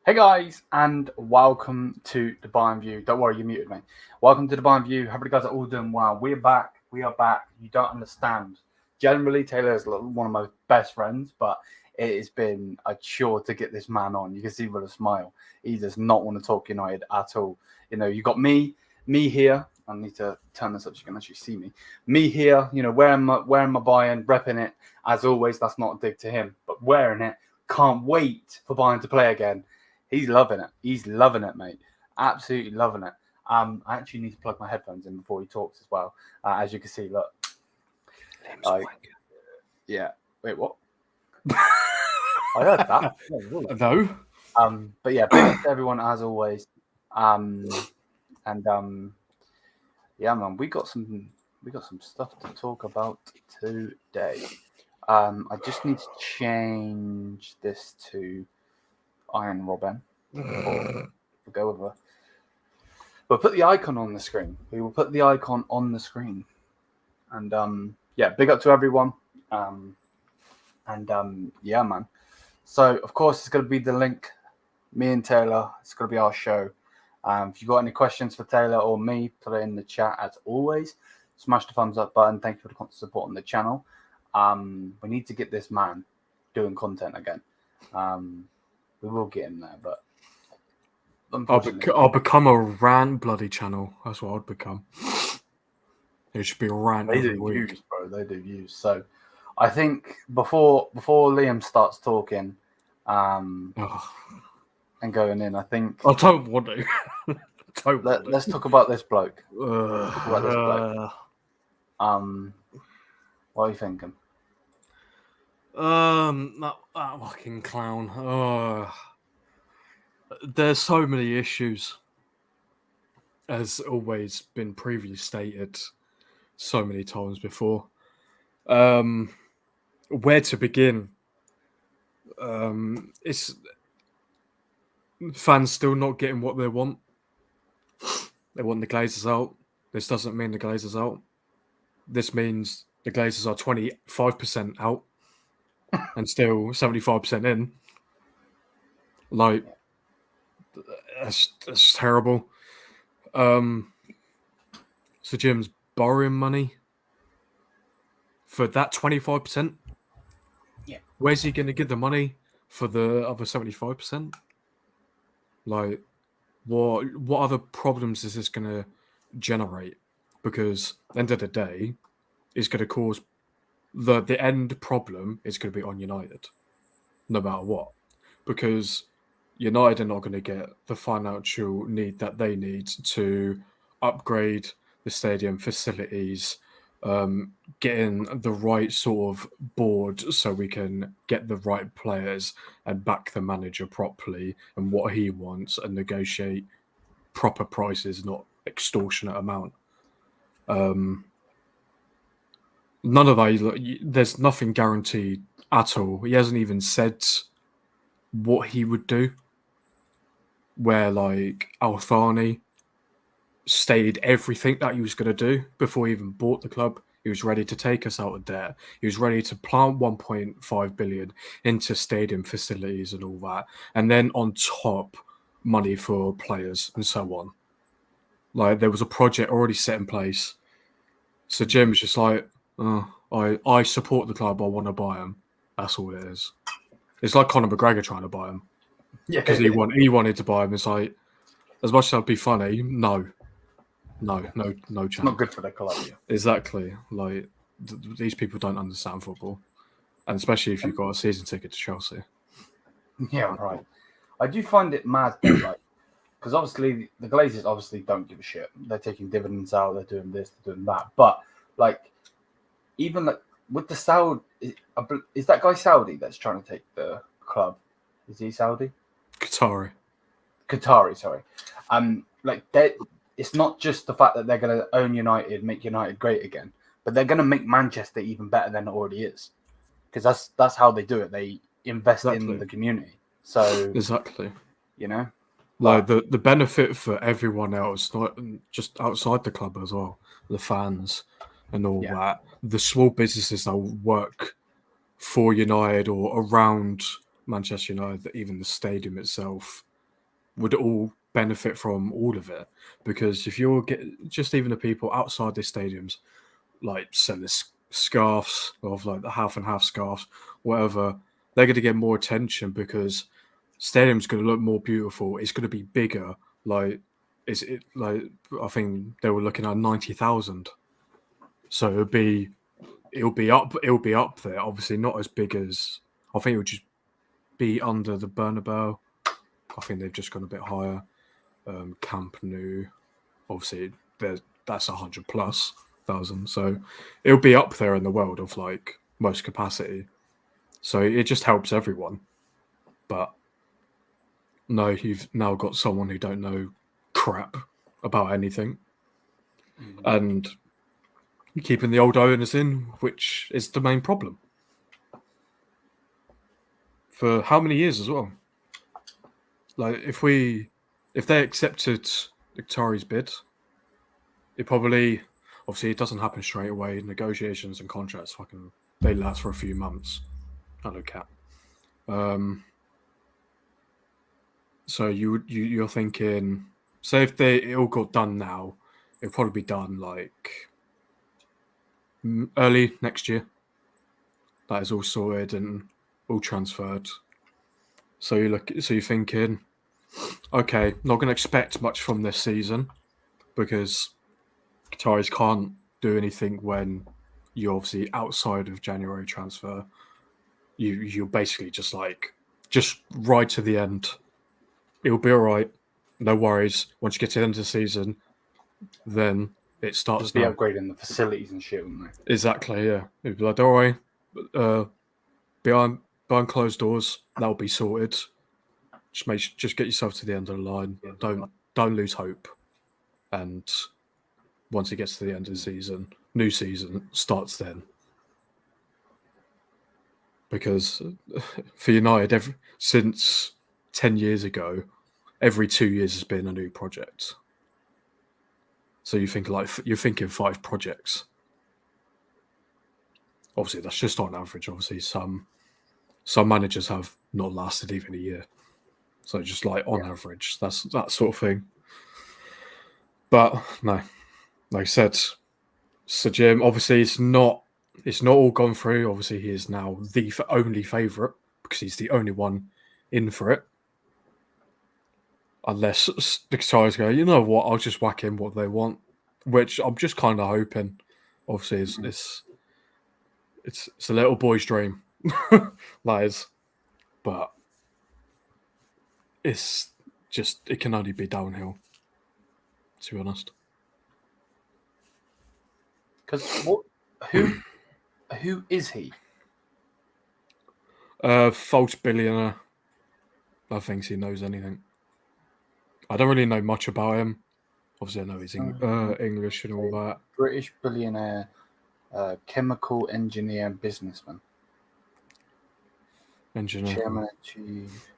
Hey guys, and welcome to the Bayern View. Don't worry, you muted me. Welcome to the Bayern View. Hope you guys are all doing well. We're back. We are back. You don't understand. Generally, Taylor is one of my best friends, but it has been a chore to get this man on. You can see with a smile. He does not want to talk United at all. You know, you got me here. I need to turn this up so you can actually see me. Me here, wearing my Bayern, repping it. As always, that's not a dig to him, but wearing it. Can't wait for Bayern to play again. He's loving it. He's loving it, mate. Absolutely loving it. I actually need to plug my headphones in before he talks as well. As you can see, look. Yeah. Wait, what? I heard that. No. But yeah, big up to everyone as always. Yeah, man, we got some stuff to talk about today. I just need to change this to Iron Robin. We'll go over. We'll put the icon on the screen. We will put the icon on the screen. And yeah, big up to everyone. Yeah, man. So of course it's gonna be the link. Me and Taylor. It's gonna be our show. If you got any questions for Taylor or me, put it in the chat as always. Smash the thumbs up button. Thank you for the constant support on the channel. We need to get this man doing content again. We will get him there, but I'll become a rant bloody channel. That's what I'd become. It should be a rant every week. Views, bro. They do views. So I think before Liam starts talking and going in, I think I don't want to. Let's talk about this bloke. What are you thinking? That fucking clown. There's so many issues, as always been previously stated so many times before. Where to begin? It's fans still not getting what they want. They want the Glazers out. This doesn't mean the Glazers out. This means the Glazers are 25% out and still 75% in. Like, that's terrible. So Jim's borrowing money for that 25%. Yeah. Where's he going to get the money for the other 75%? Like, what other problems is this going to generate? Because at the end of the day, it's going to cause the end problem is going to be on United, no matter what. Because United are not going to get the financial need that they need to upgrade the stadium facilities, getting the right sort of board so we can get the right players and back the manager properly and what he wants and negotiate proper prices, not extortionate amount. None of that. There's nothing guaranteed at all. He hasn't even said what he would do. Where like Althani stated everything that he was going to do before he even bought the club. He was ready to take us out of debt. He was ready to plant 1.5 billion into stadium facilities and all that. And then on top, money for players and so on. Like there was a project already set in place. So Jim was just like, I support the club. I want to buy him. That's all it is. It's like Conor McGregor trying to buy him. Yeah, because he wanted to buy him. It's like, as much as that'd be funny, no chance. It's not good for the club. Exactly. Like these people don't understand football, and especially if you've got a season ticket to Chelsea. Yeah, right. I do find it mad, like, because obviously the Glazers obviously don't give a shit. They're taking dividends out. They're doing this. They're doing that. But like, even like with the Saudi, is that guy Saudi that's trying to take the club? Is he Saudi? Qatari, sorry. Like it's not just the fact that they're going to own United, make United great again, but they're going to make Manchester even better than it already is, because that's how they do it. They invest in the community. So exactly, like the benefit for everyone else, not just outside the club as well, the fans and all that, the small businesses that work for United or around Manchester United, even the stadium itself, would all benefit from all of it, because if you're just even the people outside the stadiums, like selling scarves of like the half and half scarves, whatever, they're going to get more attention because stadium's going to look more beautiful. It's going to be bigger. Like, is it like I think they were looking at 90,000. So it'll be up there. Obviously, not as big as I think it would just be under the Bernabeu. I think they've just gone a bit higher. Camp Nou, obviously, that's 100,000+. So it'll be up there in the world of like most capacity. So it just helps everyone. But no, you've now got someone who don't know crap about anything, and you're keeping the old owners in, which is the main problem. For how many years as well? Like if they accepted Atari's bid, it probably obviously it doesn't happen straight away. Negotiations and contracts they last for a few months. Hello, cat. So you're thinking, say if it all got done now, it'll probably be done like early next year. That is all sorted and all transferred. So you're thinking, okay, not going to expect much from this season because Qataris can't do anything when you're obviously outside of January transfer. You're basically just ride to the end. It'll be all right. No worries. Once you get to the end of the season, then it starts. Just be upgrading the facilities and shit, wouldn't they? Exactly, yeah. It'd be like, don't worry. Behind closed doors, that'll be sorted. Just get yourself to the end of the line. Don't lose hope. And once it gets to the end of the season, new season starts then. Because for United, since 10 years ago, every 2 years has been a new project. So you're thinking 5 projects. Obviously, that's just on average. Obviously, some managers have not lasted even a year. So just like on average, that's that sort of thing. But no, like I said, Sir Jim, obviously it's not all gone through. Obviously, he is now the only favourite because he's the only one in for it. Unless the Qataris go, you know what, I'll just whack in what they want, which I'm just kind of hoping. Obviously, it's a little boy's dream, that is, but it's just it can only be downhill, to be honest. Because who is he? False billionaire. I think he knows anything. I don't really know much about him. Obviously, I know he's English and all that. British billionaire, chemical engineer, and businessman. Engineer. Chairman and chief.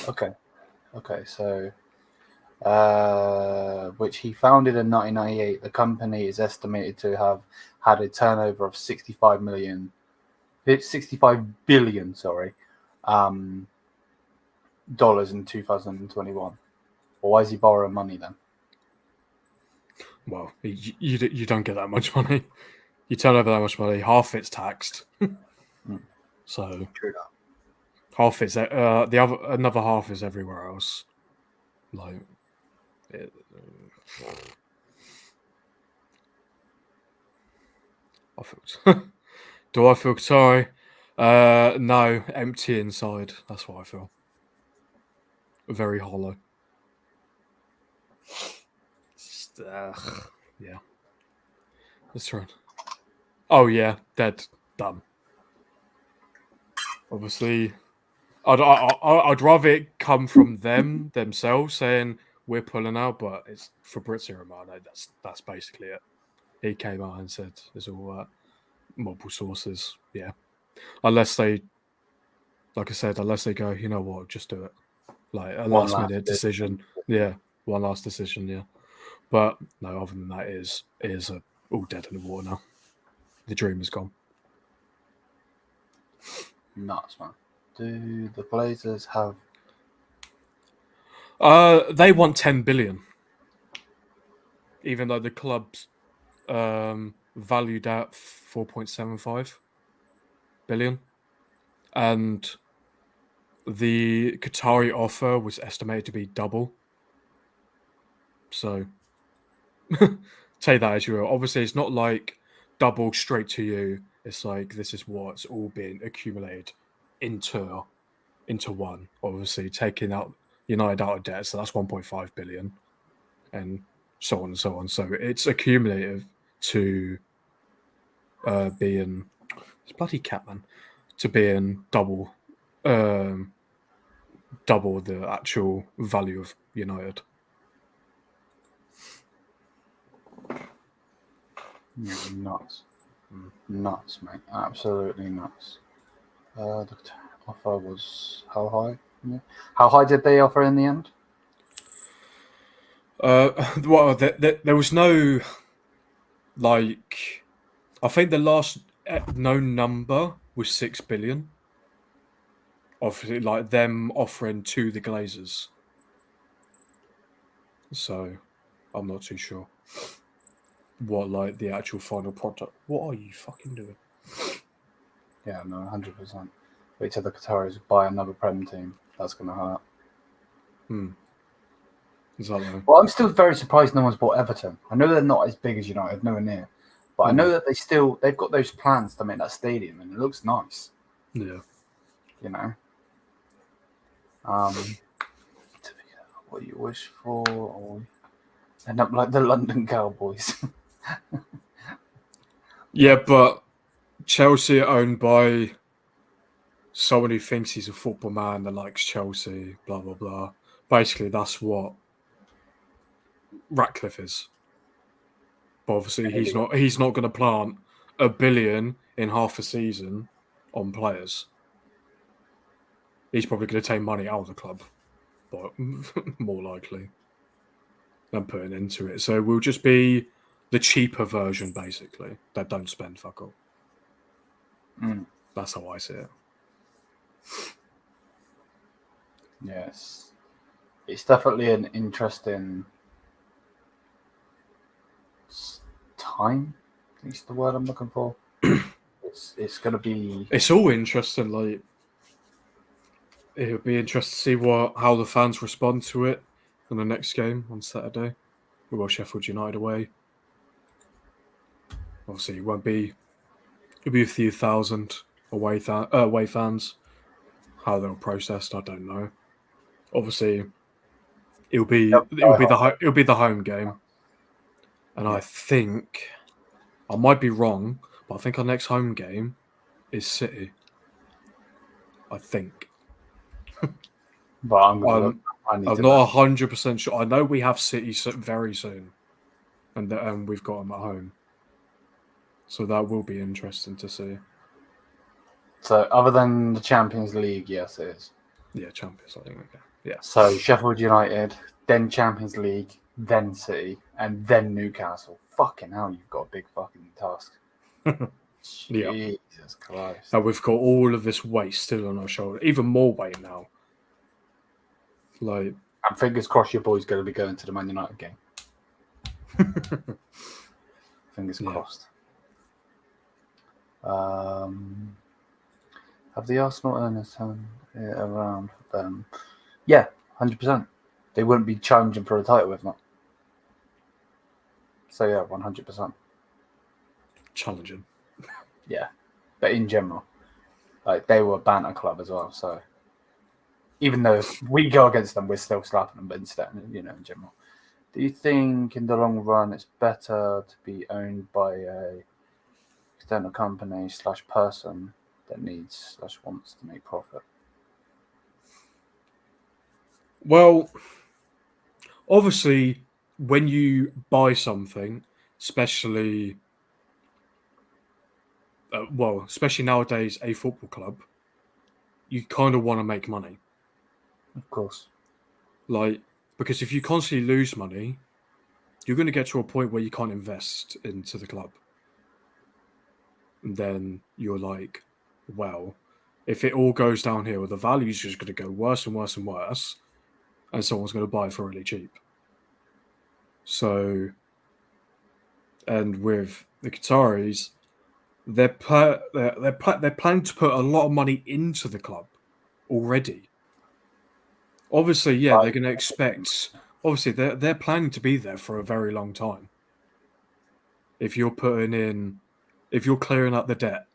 Okay, so which he founded in 1998. The company is estimated to have had a turnover of 65 billion, dollars in 2021. Well, why is he borrowing money then? Well, you don't get that much money. You turn over that much money, half it's taxed. So True that. half is another half is everywhere else. Like, do I feel sorry? No, empty inside. That's what I feel. Very hollow. Yeah. Let's try. Oh yeah, dead, done. Obviously, I'd rather it come from themselves saying we're pulling out, but it's Fabrizio Romano. That's basically it. He came out and said there's all multiple sources. Yeah, unless they, like I said, unless they go, you know what, just do it. Like a last minute decision. Yeah, one last decision. Yeah, but no. Other than that, it is all dead in the water now. The dream is gone. Nuts, man. Do the Blazers have They want 10 billion, even though the club's valued at 4.75 billion, and the Qatari offer was estimated to be double. So take that as you will. Obviously, it's not like double straight to you. It's like this is what's all been accumulated into one. Obviously, taking out United out of debt, so that's 1.5 billion, and so on and so on. So it's accumulative to being it's bloody Catman to being double the actual value of United. Nuts. Nuts, mate. Absolutely nuts. The offer was how high? Yeah. How high did they offer in the end? Well, there was no, like, I think the last known number was 6 billion. Obviously, like them offering to the Glazers. So, I'm not too sure what like the actual final product. What are you fucking doing? Yeah, no, 100%. Wait till the Qataris buy another Prem team. That's going to hurt. Exactly. Well, I'm still very surprised no one's bought Everton. I know they're not as big as United, nowhere near. But I know that they've got those plans to make that stadium, and it looks nice. Yeah. You know. What you wish for, or end up like the London Cowboys. Yeah, but Chelsea are owned by someone who thinks he's a football man that likes Chelsea, blah blah blah. Basically, that's what Ratcliffe is. But obviously, he's not going to plant $1 billion in half a season on players. He's probably going to take money out of the club, but more likely than putting into it. So we'll just be the cheaper version, basically, that don't spend fuck all. That's how I see it. Yes. It's definitely an interesting time. I think it's the word I'm looking for. It's going to be... It's all interesting. Like, it would be interesting to see how the fans respond to it in the next game on Saturday. We will Sheffield United away. Obviously, it'll be a few thousand away fans. How they'll process, I don't know. Obviously, it'll be the home game, and I think I might be wrong, but I think our next home game is City. I think. But I'm not 100% sure. I know we have City very soon, and we've got them at home, so that will be interesting to see. So, other than the Champions League, yes, it is. Yeah, Champions, I think. Okay. Yeah. So, Sheffield United, then Champions League, then City, and then Newcastle. Fucking hell, you've got a big fucking task. Jesus Christ. Now we've got all of this weight still on our shoulder, even more weight now. Like, and fingers crossed your boy's going to be going to the Man United game. Fingers crossed. Have the Arsenal owners turned it around for them? Yeah, 100%. They wouldn't be challenging for a title if not. So yeah, 100%. Challenging. Yeah, but in general, like they were a banter club as well. So even though if we go against them, we're still slapping them. But instead, in general, do you think in the long run it's better to be owned by a external company / person that needs / wants to make profit? Well, obviously, when you buy something, especially nowadays, a football club, you kind of want to make money. Of course. Like, because if you constantly lose money, you're going to get to a point where you can't invest into the club. And then you're like, well, if it all goes downhill, the value's just going to go worse and worse and worse. and someone's going to buy it for really cheap. So, and with the Qataris, they're planning to put a lot of money into the club already. Obviously, yeah, they're going to expect. Obviously, they're planning to be there for a very long time. If you're clearing up the debt,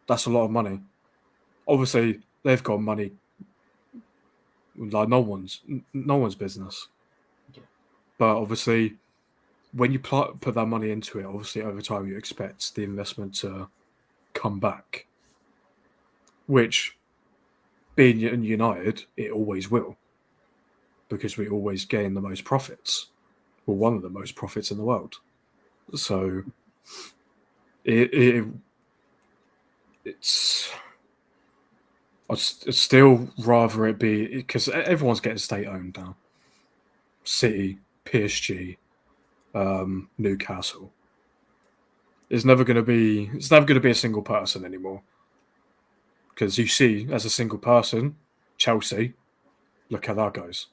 that's a lot of money. Obviously, they've got money like no one's business. Yeah. But obviously, when you put that money into it, obviously over time you expect the investment to come back, which being United, it always will, because we always gain the most profits. Well, one of the most profits in the world. So it's I'd still rather it be, because everyone's getting state owned now. City, PSG, Newcastle. It's never going to be a single person anymore. Because you see, as a single person, Chelsea, look how that goes.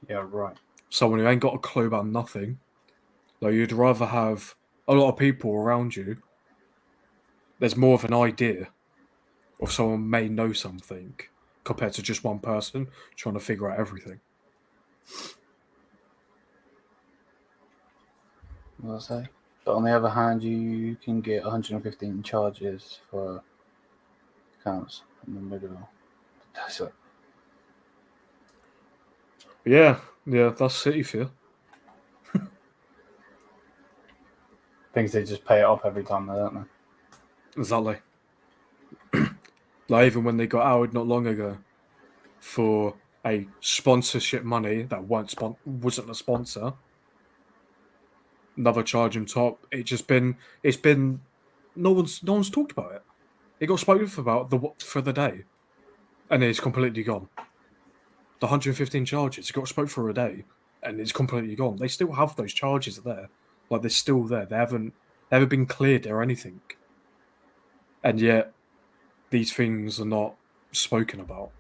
Yeah, right. Someone who ain't got a clue about nothing. Like, you'd rather have a lot of people around you. There's more of an idea of someone may know something compared to just one person trying to figure out everything. What was I say? But on the other hand, you can get 115 charges for accounts in the middle. That's it. Yeah, that's City for you. Things they just pay it off every time, don't they? Exactly. Like, even when they got outed not long ago for a sponsorship money that wasn't a sponsor, another charge on top. It's been no one's talked about it. It got spoken about for the day, and it's completely gone. The 115 charges, it got spoke for a day, and it's completely gone. They still have those charges there, like they're still there. They haven't been cleared or anything, and yet these things are not spoken about,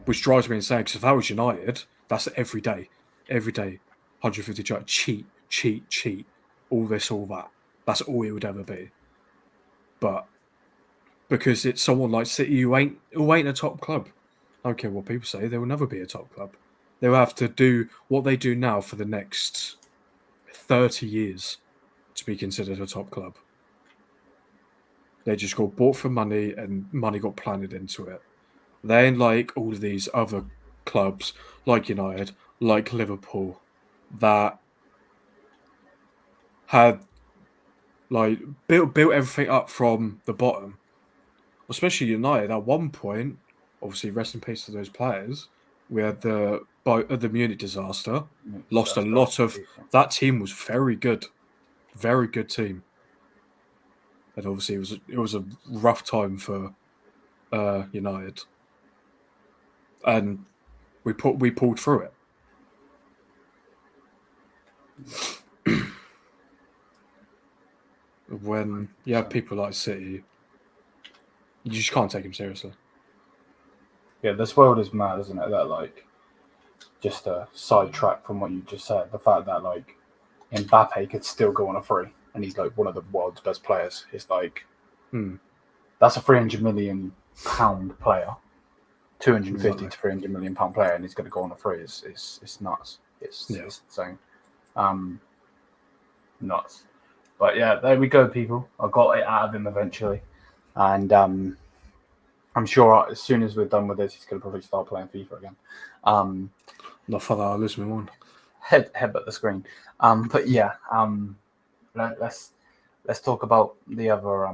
which drives me insane. Because if I was United, that's every day, 150 charge, cheat, all this, all that. That's all it would ever be. But because it's someone like City who ain't a top club, I don't care what people say, they will never be a top club. They'll have to do what they do now for the next 30 years to be considered a top club. They just got bought for money, and money got planted into it. They ain't like all of these other clubs, like United, like Liverpool, that had like built everything up from the bottom. Especially United at one point, obviously rest in peace to those players. We had the Munich disaster. Lost a lot of that team. Was very good team. And obviously it was a rough time for United, and we pulled through it. When you have people like City, you just can't take them seriously. Yeah, this world is mad, isn't it? That, like, just a sidetrack from what you just said, the fact that, like, Mbappe could still go on a free, and he's like one of the world's best players. It's like that's a £300 million player, 250 to £300 million player, and he's going to go on a free. It's nuts. It's insane. Nuts. But yeah, there we go, people. I got it out of him eventually, and I'm sure as soon as we're done with this, he's going to probably start playing FIFA again. Not for that, I'll lose me one. Headbutt the screen. But yeah, let's talk about the other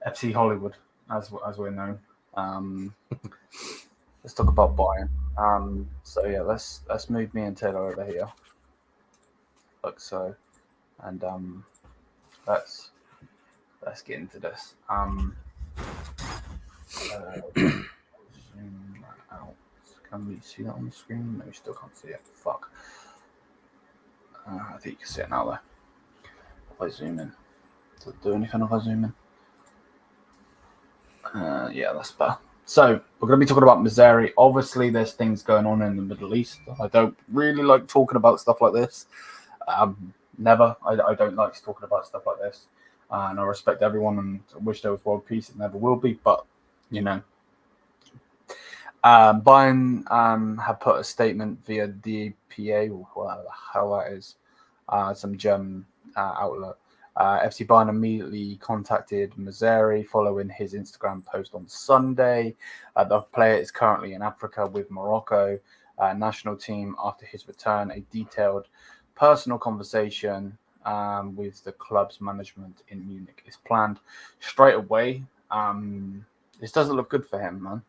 FC Hollywood, as we're known. Let's talk about Bayern. So yeah, let's move me and Taylor over here. Like so, and let's get into this. Zoom out. Can we see that on the screen? No, we still can't see it. Fuck. I think you can see it now, though. If I zoom in. Does it do anything if I zoom in? Yeah, that's better. So we're going to be talking about Missouri. Obviously, there's things going on in the Middle East. I don't really like talking about stuff like this. Never. I don't like talking about stuff like this. And I respect everyone and wish there was world peace. It never will be. But, you know, Bayern have put a statement via DPA, or whatever the hell that is, some German outlet. FC Bayern immediately contacted Missouri following his Instagram post on Sunday. The player is currently in Africa with Morocco national team after his return. A detailed personal conversation with the club's management in Munich is planned straight away. This doesn't look good for him, man.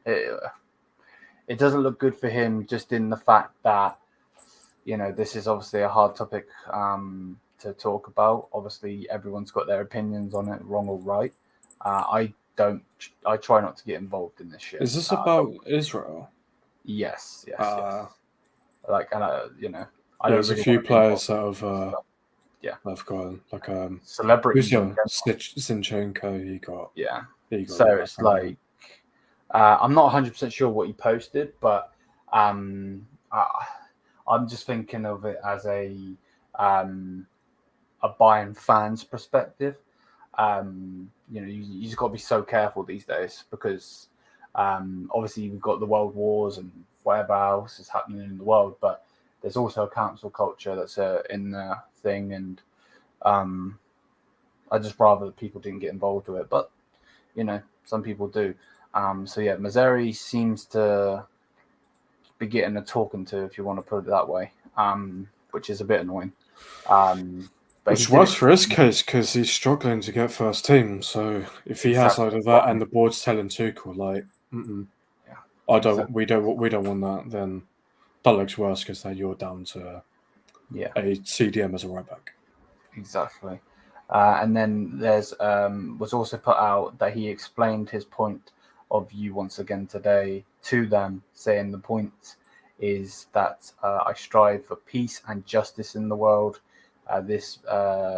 It doesn't look good for him just in the fact that, you know, this is obviously a hard topic to talk about. Obviously, everyone's got their opinions on it, wrong or right. I try not to get involved in this shit. Is this about Israel? Yes. Like, and you know, I there's don't really a few want to be players that involved in have, yeah, I've gone like celebrities. Zinchenko, he got So it's like I'm not 100% sure what he posted, but I'm just thinking of it as a Bayern fan's perspective. You know, you just got to be so careful these days because obviously we've got the world wars and whatever else is happening in the world, but there's also a cancel culture that's in the thing, and I just rather that people didn't get involved with it, but you know, some people do. So yeah, Missouri seems to be getting a talking to, if you want to put it that way, which is a bit annoying. Which works for his case because he's struggling to get first team. So if he has like that, and the board's telling Tuchel like, we don't want that, then that looks worse because then you're down to a CDM as a right back. Exactly. And then there's was also put out that he explained his point of view once again today to them, saying the point is that I strive for peace and justice in the world. This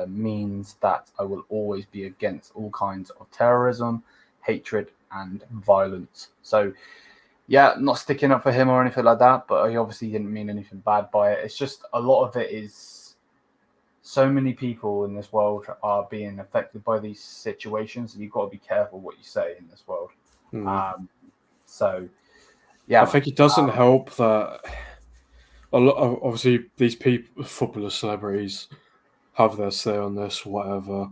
means that I will always be against all kinds of terrorism, hatred, and violence. So, yeah, not sticking up for him or anything like that, but he obviously didn't mean anything bad by it. It's just a lot of it is so many people in this world are being affected by these situations, and you've got to be careful what you say in this world. So, yeah, I think it doesn't help that a lot of, obviously, these people, footballers, celebrities, have their say on this, whatever.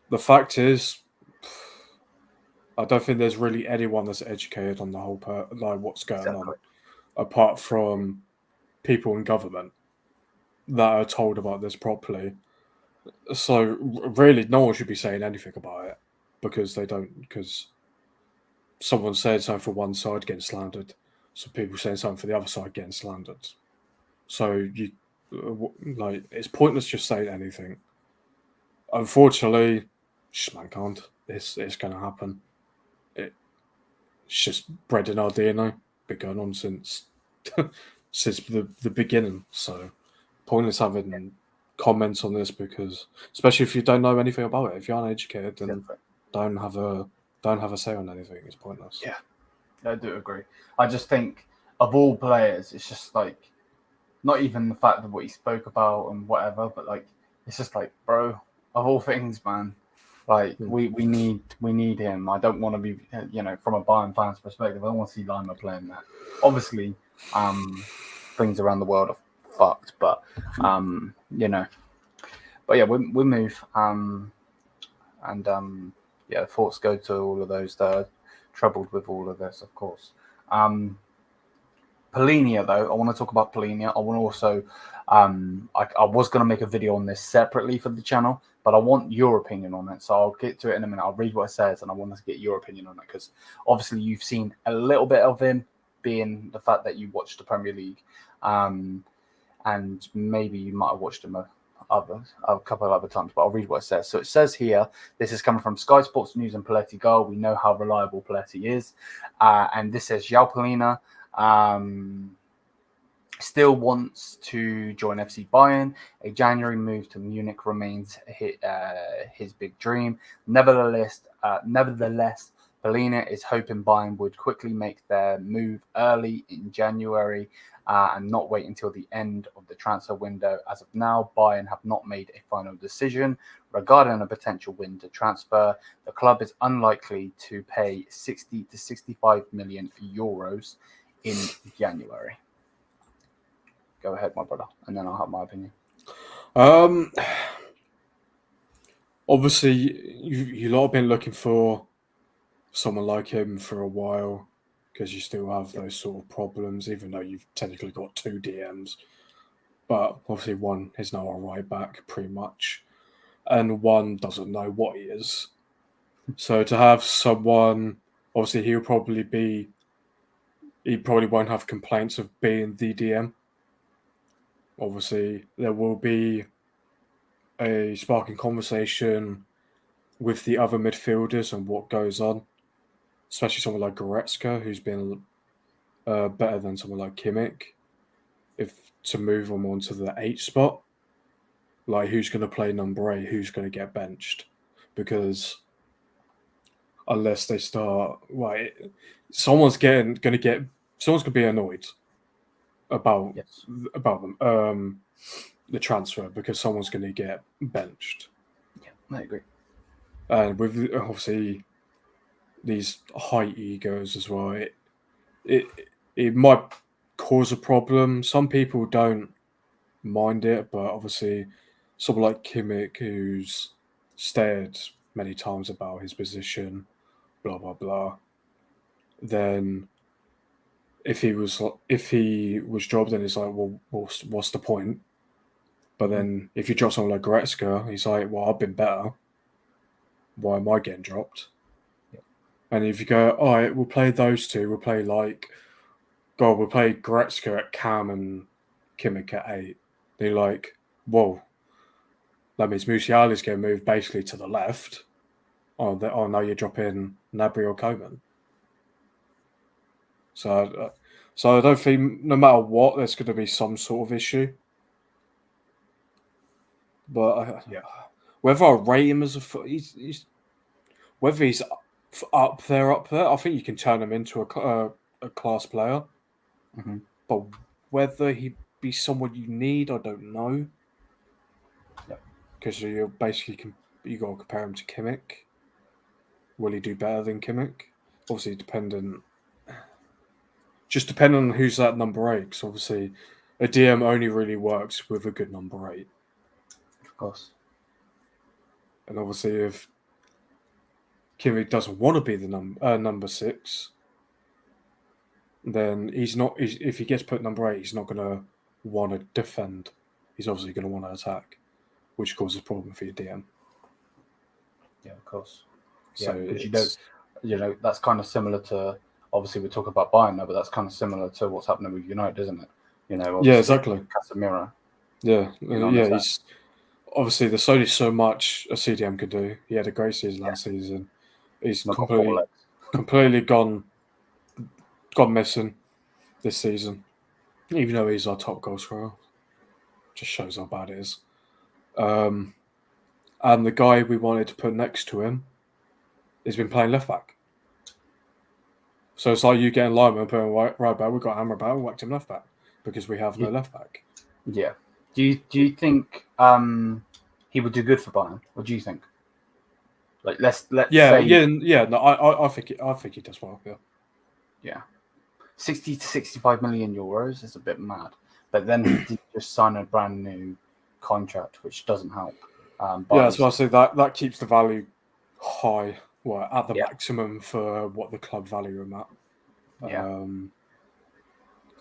The fact is, I don't think there's really anyone that's educated on the whole like what's going on, apart from people in government that are told about this properly. So really, no one should be saying anything about it because someone saying something for one side getting slandered, so people saying something for the other side getting slandered. So it's pointless just saying anything. Unfortunately, just mankind. It's going to happen. It's just bred in our DNA. Been going on since the beginning. So pointless having comments on this because, especially if you don't know anything about it, if you're uneducated and don't have a say on anything, it's pointless. Yeah, I do agree. I just think of all players, it's just like not even the fact of what he spoke about and whatever, but like it's just like, bro, of all things, man, like we need him. I don't want to be, you know, from a Bayern fan's perspective, I don't want to see Lima playing that. Obviously, things around the world are fucked, but you know, but yeah, we move yeah, thoughts go to all of those that are troubled with all of this, of course. Polinia, though, I want to talk about Polinia. I want to also, I was going to make a video on this separately for the channel, but I want your opinion on it. So I'll get to it in a minute. I'll read what it says, and I want to get your opinion on it because obviously you've seen a little bit of him, being the fact that you watched the Premier League, and maybe you might have watched him a couple of other times, but I'll read what it says. So it says here, this is coming from Sky Sports News and Paletti Goal. We know how reliable Paletti is. And this says, João Polina still wants to join FC Bayern. A January move to Munich remains his big dream. Nevertheless, Berliner is hoping Bayern would quickly make their move early in January and not wait until the end of the transfer window. As of now, Bayern have not made a final decision regarding a potential winter transfer. The club is unlikely to pay 60 to 65 million euros in January. Go ahead, my brother, and then I'll have my opinion. Obviously, you lot have been looking for someone like him for a while because you still have those sort of problems, even though you've technically got 2 DMs. But obviously, one is now a right back, pretty much, and one doesn't know what he is. So to have someone, obviously, he probably won't have complaints of being the DM. Obviously, there will be a sparking conversation with the other midfielders and what goes on, especially someone like Goretzka, who's been better than someone like Kimmich. If to move him onto the 8 spot, like who's going to play number 8, who's going to get benched? Because unless they start, someone's going to be annoyed about them, the transfer, because someone's going to get benched. Yeah, I agree. And with obviously these high egos as well, it might cause a problem. Some people don't mind it, but obviously someone like Kimmich, who's stared many times about his position, blah blah blah, then if he was dropped, then it's like, well, what's the point? But then if you drop someone like Goretzka, he's like, well, I've been better. Why am I getting dropped? Yeah. And if you go, all right, we'll play those two. We'll play we'll play Goretzka at Cam and Kimmich at 8. They're like, whoa, that means Musiala's going to move basically to the left. Oh, now you're dropping Gnabry or Coman. So I don't think, no matter what, there's going to be some sort of issue. But whether I rate him as whether he's up there, I think you can turn him into a class player. Mm-hmm. But whether he'd be someone you need, I don't know. Because you're basically you got to compare him to Kimmich. Will he do better than Kimmich? Obviously, depending on who's that number 8. Because obviously, a DM only really works with a good number 8. Of course. And obviously, if Kimmich doesn't want to be the number 6, then he's not. If he gets put number 8, he's not going to want to defend. He's obviously going to want to attack, which causes a problem for your DM. Yeah, of course. So that's kind of similar to, obviously we're talking about Bayern now, but that's kind of similar to what's happening with United, isn't it? Yeah, exactly. Casemiro. Yeah, he's obviously there's only so much a CDM could do. He had a great season last season. He's completely gone missing this season, even though he's our top goal scorer. Just shows how bad it is. And the guy we wanted to put next to him has been playing left back. So it's like you getting Lyman and putting right back. We've got Amrabat and whacked him left back because we have no left back. Yeah. Do you think he would do good for Bayern? What do you think? Like let's say No, I think he does well. Yeah. 60 to 65 million euros is a bit mad, but then he did just sign a brand new contract, which doesn't help. That's why I say that keeps the value high, at the maximum for what the club value him at. Yeah,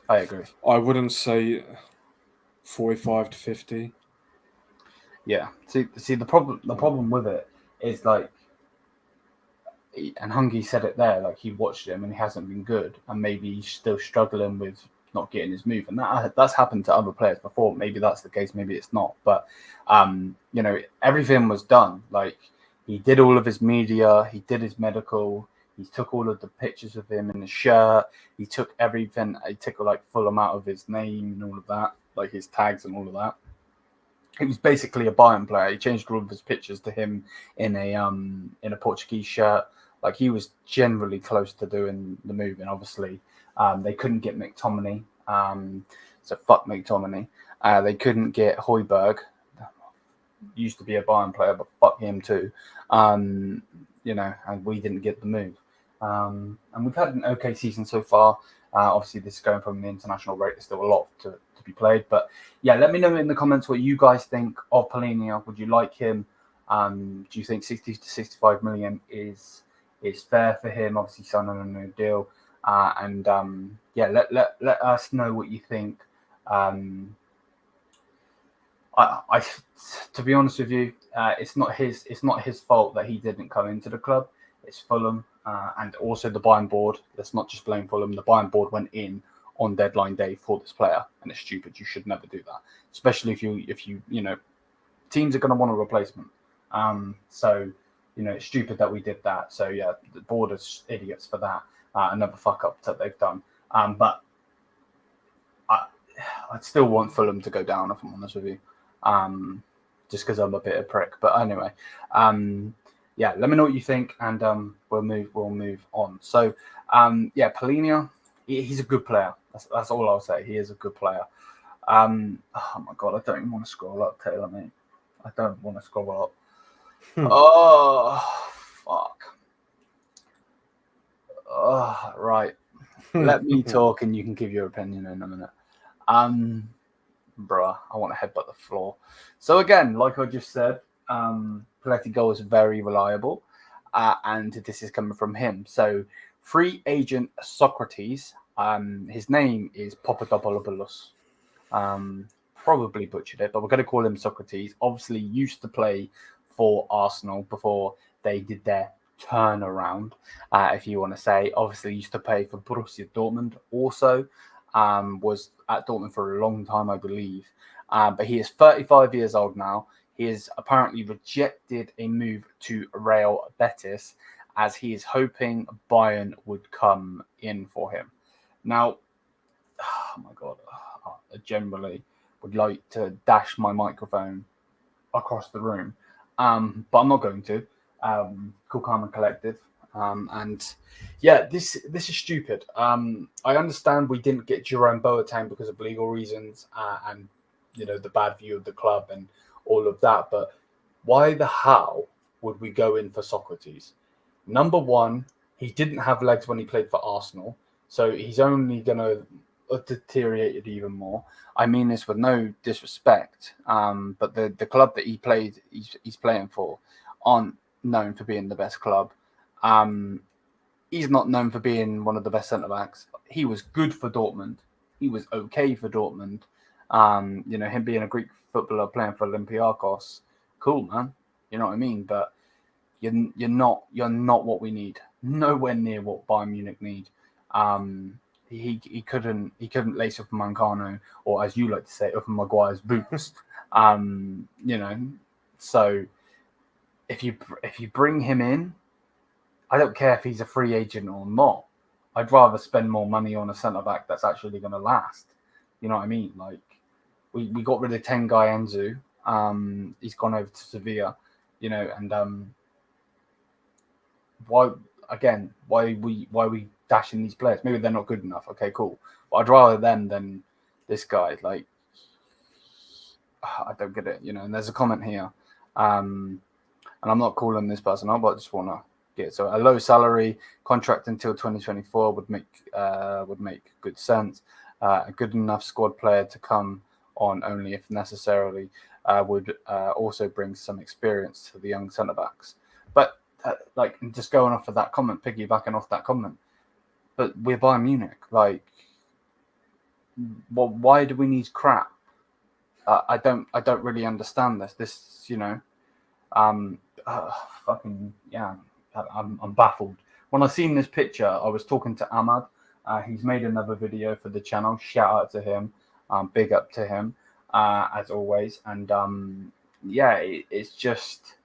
I agree. I wouldn't say 45 to 50. Yeah. See the problem with it is and Hungy said it there, like he watched him and he hasn't been good, and maybe he's still struggling with not getting his move, and that's happened to other players before. Maybe that's the case, maybe it's not, but everything was done. Like he did all of his media, he did his medical, He took all of the pictures of him in the shirt. He took everything. He took like full amount of his name and all of that, like his tags and all of that. He was basically a Bayern player. He changed all of his pictures to him in a Portuguese shirt. Like he was generally close to doing the move, and obviously they couldn't get McTominay. So fuck McTominay. They couldn't get Højbjerg. Used to be a Bayern player, but fuck him too. And we didn't get the move. And we've had an okay season so far. Obviously, this is going from the international break. There's still a lot to be played. But yeah, let me know in the comments what you guys think of Palhinha. Would you like him? Do you think 60 to 65 million is fair for him? Obviously, signing on a new deal. Let us know what you think. I to be honest with you, it's not his fault that he didn't come into the club. It's Fulham and also the Bayern board. Let's not just blame Fulham. The Bayern board went in on deadline day for this player, and it's stupid. You should never do that, especially if you teams are going to want a replacement. So it's stupid that we did that. So yeah, the board is idiots for that. Another fuck up that they've done. But I'd still want Fulham to go down, if I'm honest with you. Just because I'm a bit of a prick. But anyway, let me know what you think, and we'll move on. So Palhinha, he's a good player. That's all I'll say. He is a good player. Oh my god, I don't even want to scroll up, Taylor, mate. I don't want to scroll up. Oh fuck. Oh, right. Let me talk, and you can give your opinion in a minute. Bruh, I want to headbutt the floor. So again, like I just said, Palhinha is very reliable, and this is coming from him. So free agent Socrates, his name is Papadopoulos. Probably butchered it, but we're going to call him Socrates. Obviously used to play for Arsenal before they did their turnaround, if you want to say. Obviously used to play for Borussia Dortmund also. Was at Dortmund for a long time, I believe. But he is 35 years old now. He has apparently rejected a move to Real Betis as he is hoping Bayern would come in for him. Now, oh my God, I generally would like to dash my microphone across the room. But I'm not going to. Cool, calm and collective. This is stupid. I understand we didn't get Jerome Boateng because of legal reasons and the bad view of the club and all of that. But why the hell would we go in for Socrates? Number one, he didn't have legs when he played for Arsenal, so he's only going to deteriorate it even more. I mean this with no disrespect, but the club that he's playing for aren't known for being the best club. He's not known for being one of the best centre-backs. He was good for Dortmund. He was okay for Dortmund. Him being a Greek footballer playing for Olympiacos, cool, man. You know what I mean? But you're not what we need. Nowhere near what Bayern Munich need. He couldn't lace up Mancano, or as you like to say, up Maguire's boots. So if you bring him in, I don't care if he's a free agent or not. I'd rather spend more money on a centre-back that's actually going to last. You know what I mean? Like, we got rid of Tengai Enzu. He's gone over to Sevilla, and why we dashing these players? Maybe they're not good enough. Okay, cool. But I'd rather them than this guy. Like, I don't get it, And there's a comment here, and I'm not calling this person out, but I just want to. Yeah, so a low salary contract until 2024 would make good sense. A good enough squad player to come on only if necessarily would also bring some experience to the young centre backs. But just going off of that comment, piggybacking off that comment. But we're Bayern Munich. Like, well, why do we need crap? I don't really understand this. I'm baffled. When I seen this picture, I was talking to Ahmad. He's made another video for the channel. Shout out to him. Big up to him, as always. And it's just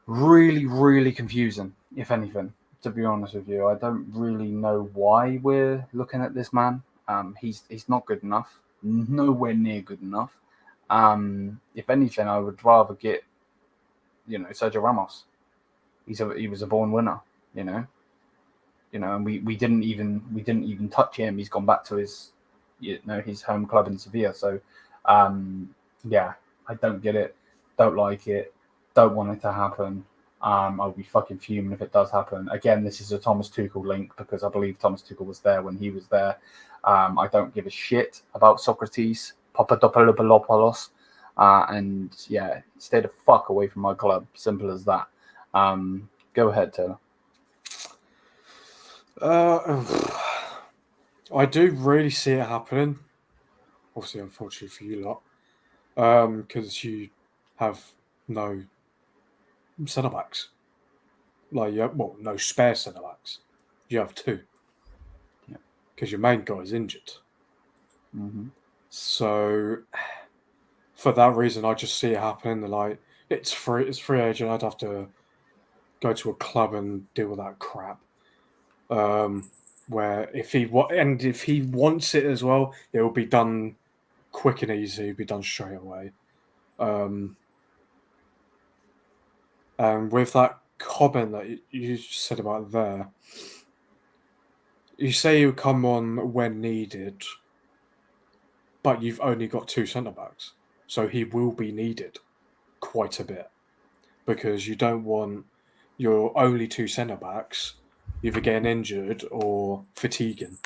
really, really confusing, if anything. to be honest with you. I don't really know why we're looking at this man. He's not good enough. Nowhere near good enough. If anything, I would rather get, Sergio Ramos. He was a born winner. And we didn't even touch him. He's gone back to his home club in Sevilla. So, yeah, I don't get it. Don't like it. Don't want it to happen. I'll be fucking fuming if it does happen. Again, this is a Thomas Tuchel link because I believe Thomas Tuchel was there when he was there. I don't give a shit about Socrates, Papadopoulos, and yeah, stay the fuck away from my club. Simple as that. Go ahead, Taylor. I do really see it happening. Obviously, unfortunately for you lot, because you have no centre backs. No spare centre backs. You have two. Yeah. Because your main guy is injured. Mm-hmm. So, for that reason, I just see it happening. Like, it's free agent. I'd have to go to a club and deal with that crap. Where if he wants it as well, it will be done quick and easy. It'll be done straight away. And with that comment that you said about there, you say you come on when needed, but you've only got two centre backs, so he will be needed quite a bit because you don't want your only two centre backs either getting injured or fatiguing.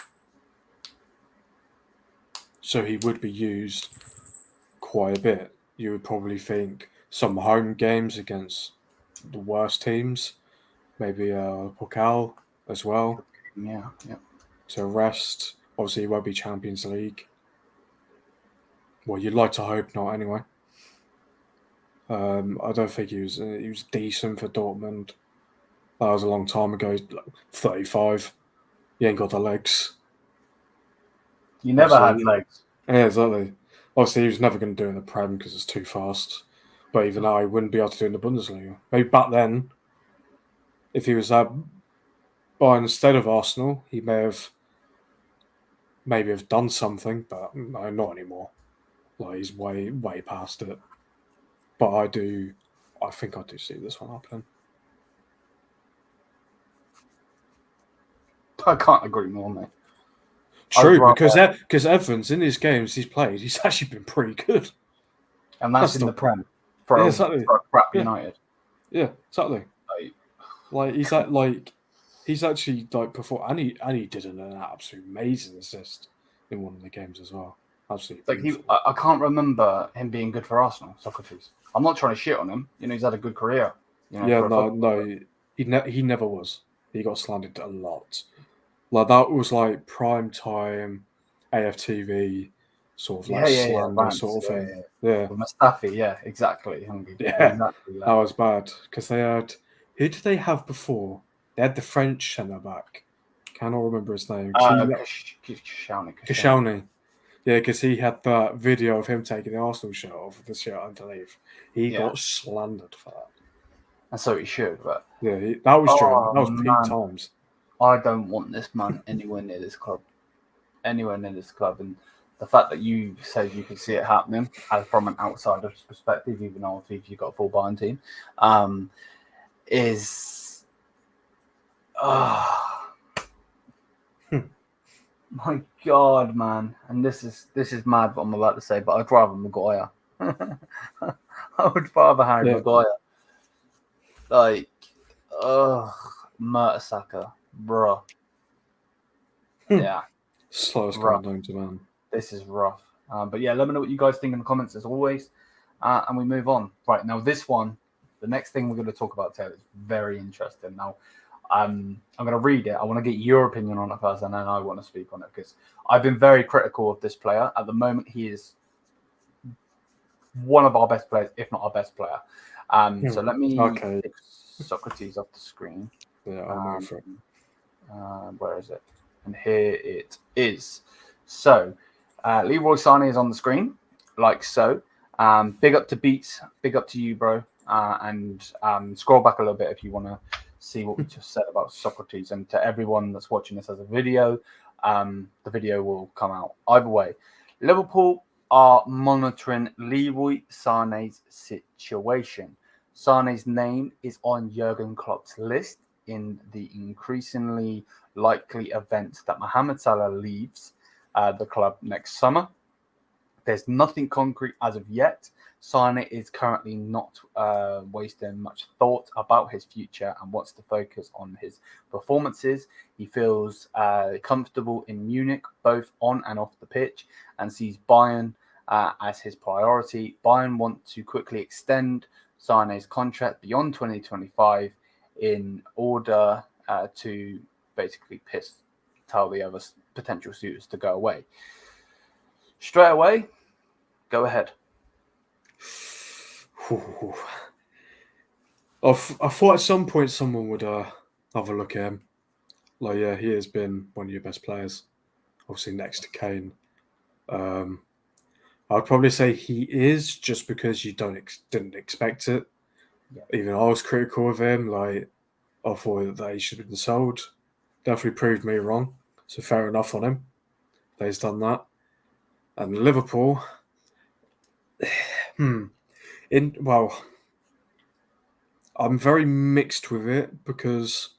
So he would be used quite a bit. You would probably think some home games against the worst teams, maybe Pokal as well. Yeah. To rest. Obviously, it won't be Champions League. Well, you'd like to hope not, anyway. I don't think he was decent for Dortmund. That was a long time ago. 35. He ain't got the legs. You never had legs. Yeah, exactly. Obviously, he was never going to do it in the Prem because it's too fast. But even now, he wouldn't be able to do it in the Bundesliga. Maybe back then, if he was at Bayern instead of Arsenal, he maybe have done something, but no, not anymore. Like, he's way past it. But I think I do see this one happening. I can't agree more, mate. True, because Evans, in his games he's played, he's actually been pretty good. And that's in the Prem for exactly. For crap United. Yeah, exactly. He's actually performed, and he did an absolute amazing assist in one of the games as well. Absolutely. I can't remember him being good for Arsenal, Socrates. I'm not trying to shit on him. He's had a good career. He never was. He got slandered a lot. Like, that was like prime time AFTV sort of slander sort of thing. Yeah. With Mustafi, yeah, exactly. Yeah, exactly that was bad because they had. Who did they have before? They had the French centre back. Cannot remember his name. Koscielny. Yeah, because he had that video of him taking the Arsenal shirt off with the shirt underneath. He got slandered for that. And so he should, but yeah, that was peak times. I don't want this man anywhere near this club. And the fact that you said you could see it happening as from an outsider's perspective, even though if you've got a full Bayern team, is my God, man. And this is mad what I'm about to say, but I'd rather Maguire. I would rather Harry Maguire. Like, Mertesacker, bro. Yeah. Slowest going down to man. This is rough. But yeah, let me know what you guys think in the comments as always. And we move on. Right, now this one, the next thing we're going to talk about, Taylor, is very interesting. Now, I'm going to read it. I want to get your opinion on it first, and then I want to speak on it, because I've been very critical of this player. At the moment, he is one of our best players, if not our best player. So let me take Socrates off the screen. Yeah, I'll move for it. Where is it? And here it is. So, Leroy Sané is on the screen, like so. Big up to Beats. Big up to you, bro. And scroll back a little bit if you want to see what we just said about Socrates. And to everyone that's watching this as a video, the video will come out. Either way, Liverpool are monitoring Leroy Sané's situation. Sané's name is on Jurgen Klopp's list in the increasingly likely event that Mohamed Salah leaves the club next summer. There's nothing concrete as of yet. Sané is currently not wasting much thought about his future and wants to focus on his performances. He feels comfortable in Munich, both on and off the pitch, and sees Bayern as his priority. Bayern want to quickly extend Sané's contract beyond 2025 in order to basically tell the other potential suitors to go away. Straight away, go ahead. I thought at some point someone would have a look at him. Like, yeah, he has been one of your best players, obviously next to Kane. I'd probably say he is, just because you didn't expect it. Yeah. Even I was critical of him. Like, I thought that he should have been sold. Definitely proved me wrong. So fair enough on him that he's done that. And Liverpool, I'm very mixed with it, because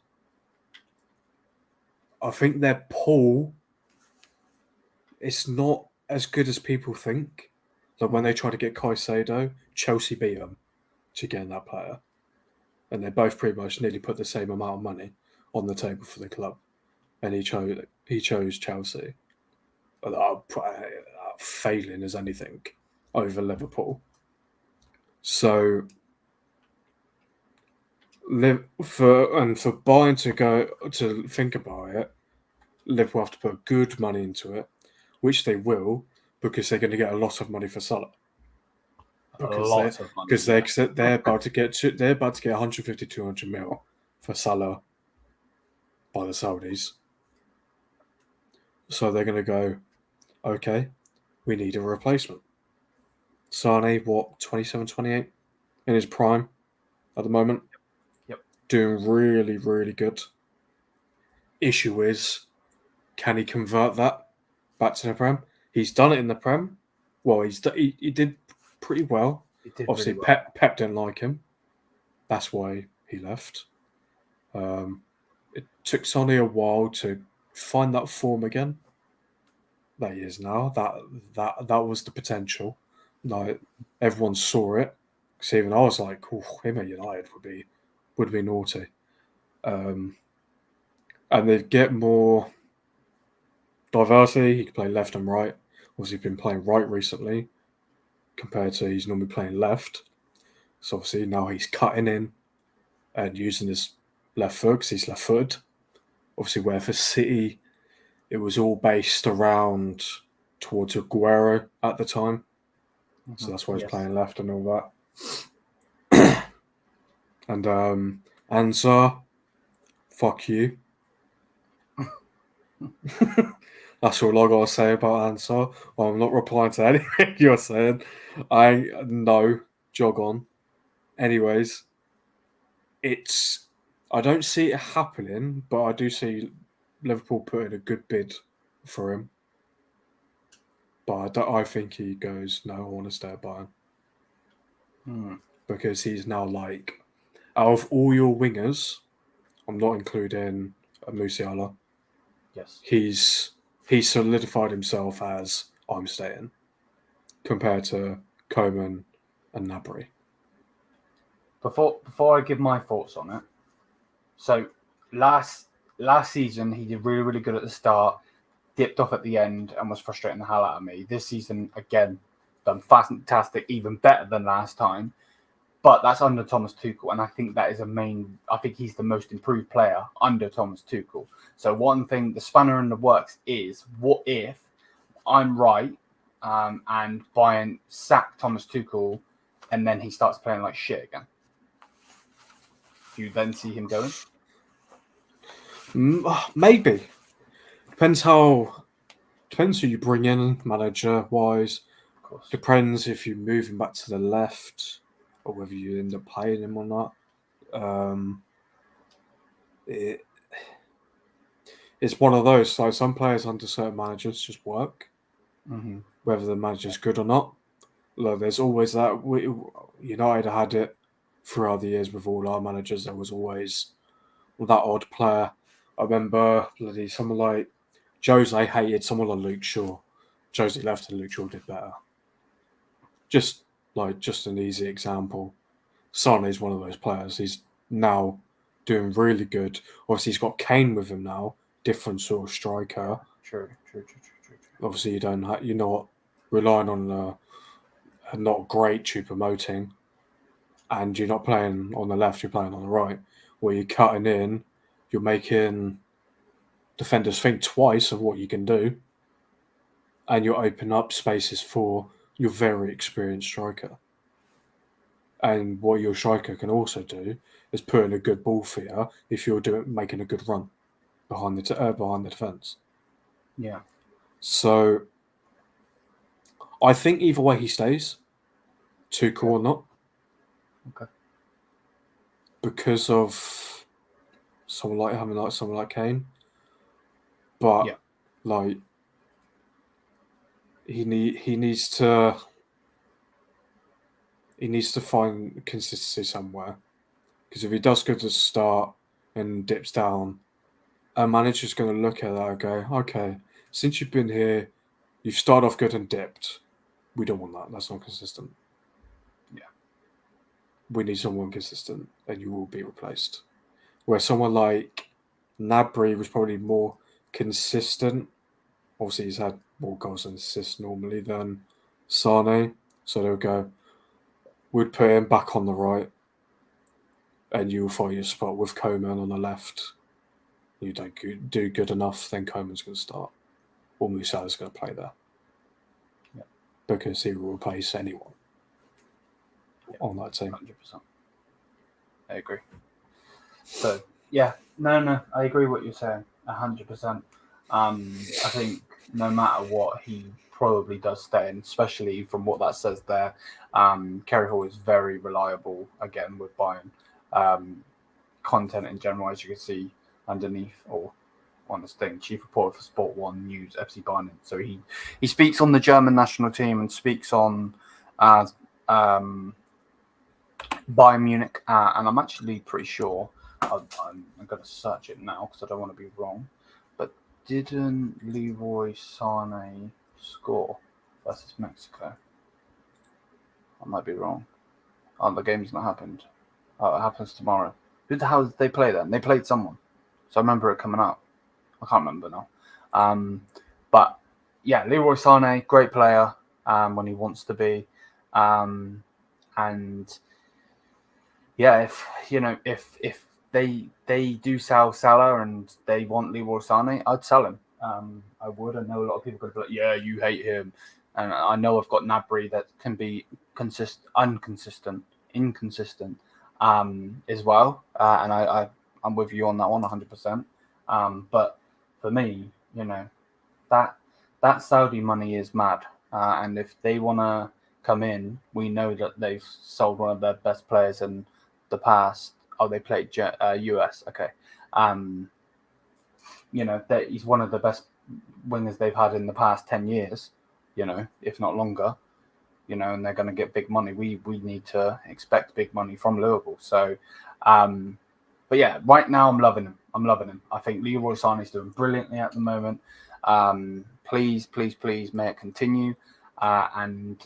I think their pool is not as good as people think. Like, when they tried to get Caicedo, Chelsea beat them to get that player. And they both pretty much nearly put the same amount of money on the table for the club. And he chose Chelsea. Failing as anything over Liverpool. So for Bayern to think about it, Liverpool have to put good money into it, which they will, because they're going to get a lot of money for Salah. Because they're about to get 150-200 mil for Salah by the Saudis. So they're going to go, okay, we need a replacement. Sané, 27, 28 in his prime at the moment. Yep. Doing really, really good. Issue is, can he convert that back to the Prem? He's done it in the Prem. Well, he did pretty well. Obviously, really well. Pep didn't like him. That's why he left. It took Sané a while to find that form again. That he is now. That was the potential. Like, everyone saw it. Because even I was like, him at United would be naughty. And they get more diversity. He can play left and right. Obviously, he's been playing right recently, compared to he's normally playing left. So obviously now he's cutting in and using his left foot, because he's left-footed. Obviously, where for City, it was all based around towards Aguero at the time. Mm-hmm. So that's why he's playing left and all that. And Ansar, fuck you. That's all I got to say about Ansar. I'm not replying to anything you're saying. Jog on. Anyways, I don't see it happening, but I do see Liverpool putting a good bid for him. But I think he goes, no, I want to stay at Bayern. Because he's now, like, out of all your wingers, I'm not including Musiala. Yes. He's solidified himself as, I'm staying, compared to Coman and Gnabry. Before I give my thoughts on it, so last season he did really, really good at the start, dipped off at the end, and was frustrating the hell out of me. This season, again, done fantastic, even better than last time. But that's under Thomas Tuchel, and I think that is I think he's the most improved player under Thomas Tuchel. So one thing, the spanner in the works is, what if I'm right, and Bayern sack Thomas Tuchel, and then he starts playing like shit again? Do you then see him going? Maybe. Depends who you bring in, manager-wise. Of course. Depends if you move him back to the left, or whether you end up playing him or not. it's one of those. So some players under certain managers just work, whether the manager's good or not. Look, there's always that. United had it throughout the years with all our managers. There was always that odd player. I remember someone like Jose hated someone like Luke Shaw. Jose left and Luke Shaw did better. Just an easy example. Son is one of those players. He's now doing really good. Obviously, he's got Kane with him now. Different sort of striker. True. Obviously, you're not relying on a not great Choupo-Moting, and you're not playing on the left. You're playing on the right, where you're cutting in. You're making defenders think twice of what you can do, and you open up spaces for your very experienced striker. And what your striker can also do is put in a good ball for you if you're making a good run behind the defence. Yeah. So I think either way he stays, Tuchel or not. Okay. Because of someone like Kane. But he needs to find consistency somewhere. Because if he does good at the start and dips down, a manager's going to look at that and go, okay, since you've been here, you've started off good and dipped. We don't want that. That's not consistent. Yeah. We need someone consistent and you will be replaced. Where someone like Gnabry was probably more consistent. Obviously, he's had more goals and assists normally than Sane. So they'll go, we'd put him back on the right and you'll find your spot with Coman on the left. You don't do good enough, then Coman's going to start. Or Musala's going to play there. Yeah. Because he will replace anyone on that team. 100%. I agree. So, yeah. No, I agree with what you're saying. 100%. I think no matter what, he probably does stay, and especially from what that says there, Kerry Hall is very reliable, again, with Bayern. Content in general, as you can see underneath or on this thing, chief reporter for Sport 1 News, FC Bayern. So he speaks on the German national team and speaks on Bayern Munich, and I'm actually pretty sure, I'm going to search it now because I don't want to be wrong, but didn't Leroy Sané score versus Mexico? I might be wrong. Oh, the game's not happened. Oh, it happens tomorrow. Who the hell did they play then? They played someone. So I remember it coming up. I can't remember now. But yeah, Leroy Sané, great player when he wants to be. And yeah, if they do sell Salah and they want Leroy Sané, I'd sell him. I would. I know a lot of people could be like, yeah, you hate him. And I know I've got Gnabry that can be inconsistent as well. And I'm with you on that one 100%. But for me, that Saudi money is mad. And if they want to come in, we know that they've sold one of their best players in the past. Oh, they played US. Okay. That he's one of the best wingers they've had in the past 10 years, if not longer, and they're going to get big money. We need to expect big money from Liverpool. So, but yeah, right now I'm loving him. I think Leroy Sané is doing brilliantly at the moment. Please, may it continue. And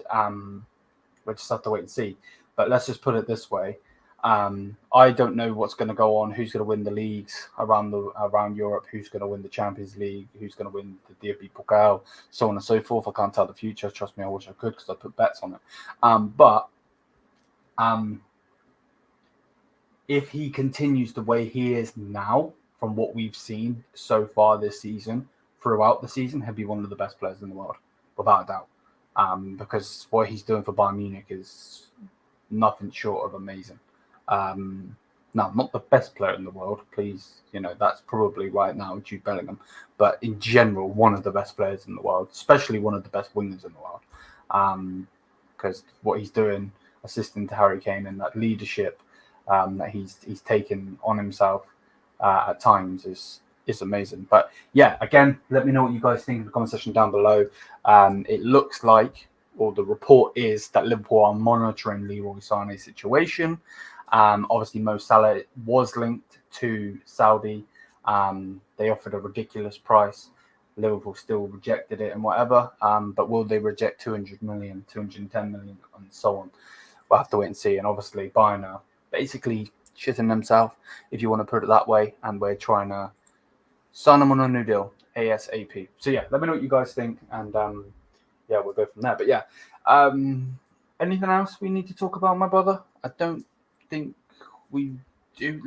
we'll just have to wait and see. But let's just put it this way. I don't know what's going to go on, who's going to win the leagues around Europe, who's going to win the Champions League, who's going to win the DFB Pokal, so on and so forth. I can't tell the future. Trust me, I wish I could because I put bets on it. But if he continues the way he is now, from what we've seen so far this season, throughout the season, he'll be one of the best players in the world, without a doubt. Because what he's doing for Bayern Munich is nothing short of amazing. Now, not the best player in the world, please. That's probably right now Jude Bellingham. But in general, one of the best players in the world, especially one of the best wingers in the world. Because what he's doing, assisting to Harry Kane and that leadership that he's taken on himself, at times is amazing. But yeah, again, let me know what you guys think in the comment section down below. It looks like, or the report is, that Liverpool are monitoring Leroy Sané's situation. Obviously, Mo Salah was linked to Saudi. They offered a ridiculous price. Liverpool still rejected it and whatever. But will they reject 200 million, 210 million, and so on? We'll have to wait and see. And obviously, Bayern are basically shitting themselves, if you want to put it that way. And we're trying to sign them on a new deal ASAP. So yeah, let me know what you guys think, and yeah, we'll go from there. But yeah, anything else we need to talk about, my brother? I don't think we do.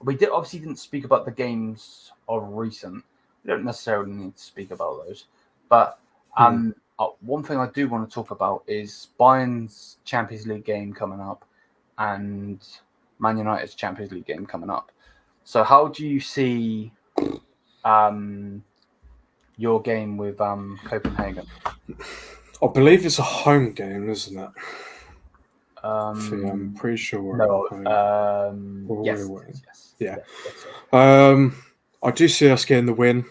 We didn't speak about the games of recent. We don't necessarily need to speak about those, but one thing I do want to talk about is Bayern's Champions League game coming up and Man United's Champions League game coming up. So how do you see your game with Copenhagen? I believe it's a home game, isn't it? I'm pretty sure. No. Yes. Yeah. Yes. I do see us getting the win.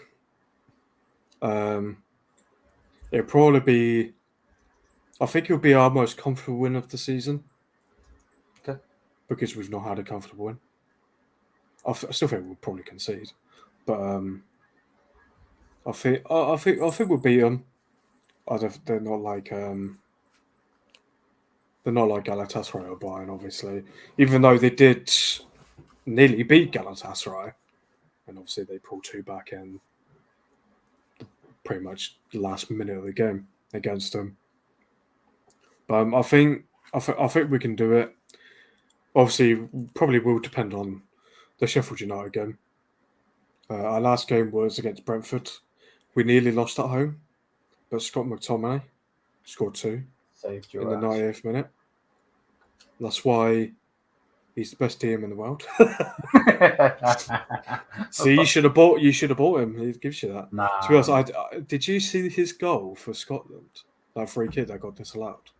It'll probably be. I think it'll be our most comfortable win of the season. Okay. Because we've not had a comfortable win. I still think we'll probably concede, but I think we'll beat them. They're not like Galatasaray or Bayern, obviously. Even though they did nearly beat Galatasaray, and obviously they pulled 2 back in pretty much the last minute of the game against them. But I think we can do it. Obviously, probably will depend on the Sheffield United game. Our last game was against Brentford. We nearly lost at home, but Scott McTominay scored 2 Saved in the your ass. 90th minute. That's why he's the best DM in the world. See, you should have bought him. He gives you that. Nah. To be honest, did you see his goal for Scotland? That free kick that got disallowed.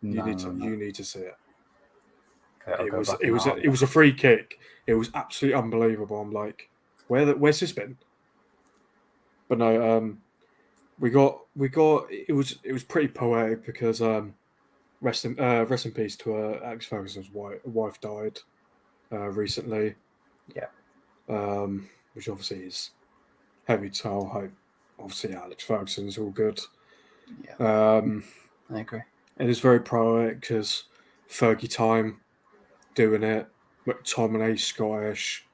You need to see it. Okay, it was a free kick. It was absolutely unbelievable. I'm like, where's this been? But no, we got it was pretty poetic because rest in peace to Alex Ferguson's wife died recently. Yeah. Which obviously is heavy to tell. Hope obviously Alex Ferguson's all good. Yeah. I agree. It is very poetic because Fergie time doing it. McTominay Scottish,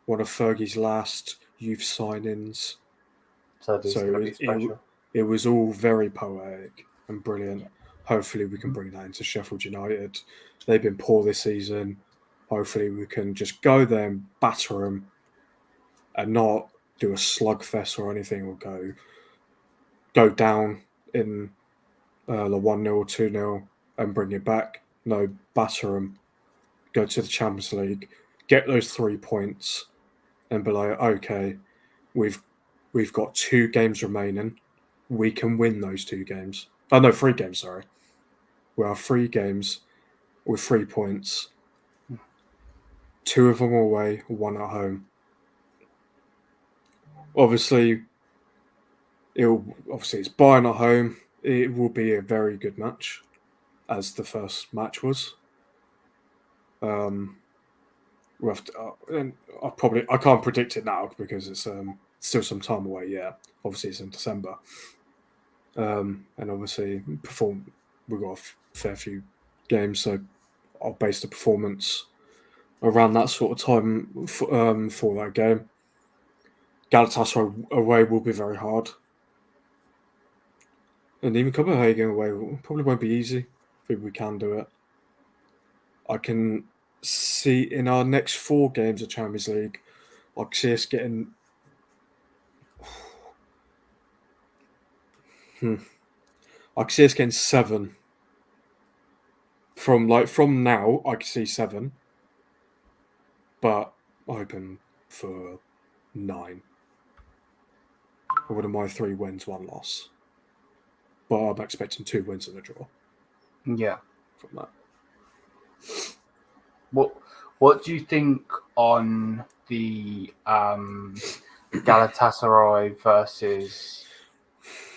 one of Fergie's last youth signings. So it was all very poetic and brilliant. Yeah. Hopefully we can bring that into Sheffield United. They've been poor this season. Hopefully we can just go there and batter them and not do a slugfest or anything, or go down in the 1-0 or 2-0 and bring it back. No, batter them, go to the Champions League, get those 3 points, and be like, okay, we've got 2 games remaining. We can win those 2 games. Oh, no, 3 games, sorry. We have 3 games with 3 points. 2 of them away, 1 at home. Obviously, it's Bayern at home. It will be a very good match, as the first match was. We'll have to, and I can't predict it now because it's still some time away. Yeah, obviously it's in December, and obviously we've got a fair few games, so I'll base the performance around that sort of time for that game. Galatasaray away will be very hard, and even Copenhagen away probably won't be easy. I think we can do it. I can see in our next 4 games of Champions League, I can see us getting. I can see us getting 7. From now, I can see 7, but I'm hoping for 9. I wouldn't mind 3 wins, 1 loss, but I'm expecting 2 wins and a draw. Yeah. From that. What do you think on the Galatasaray versus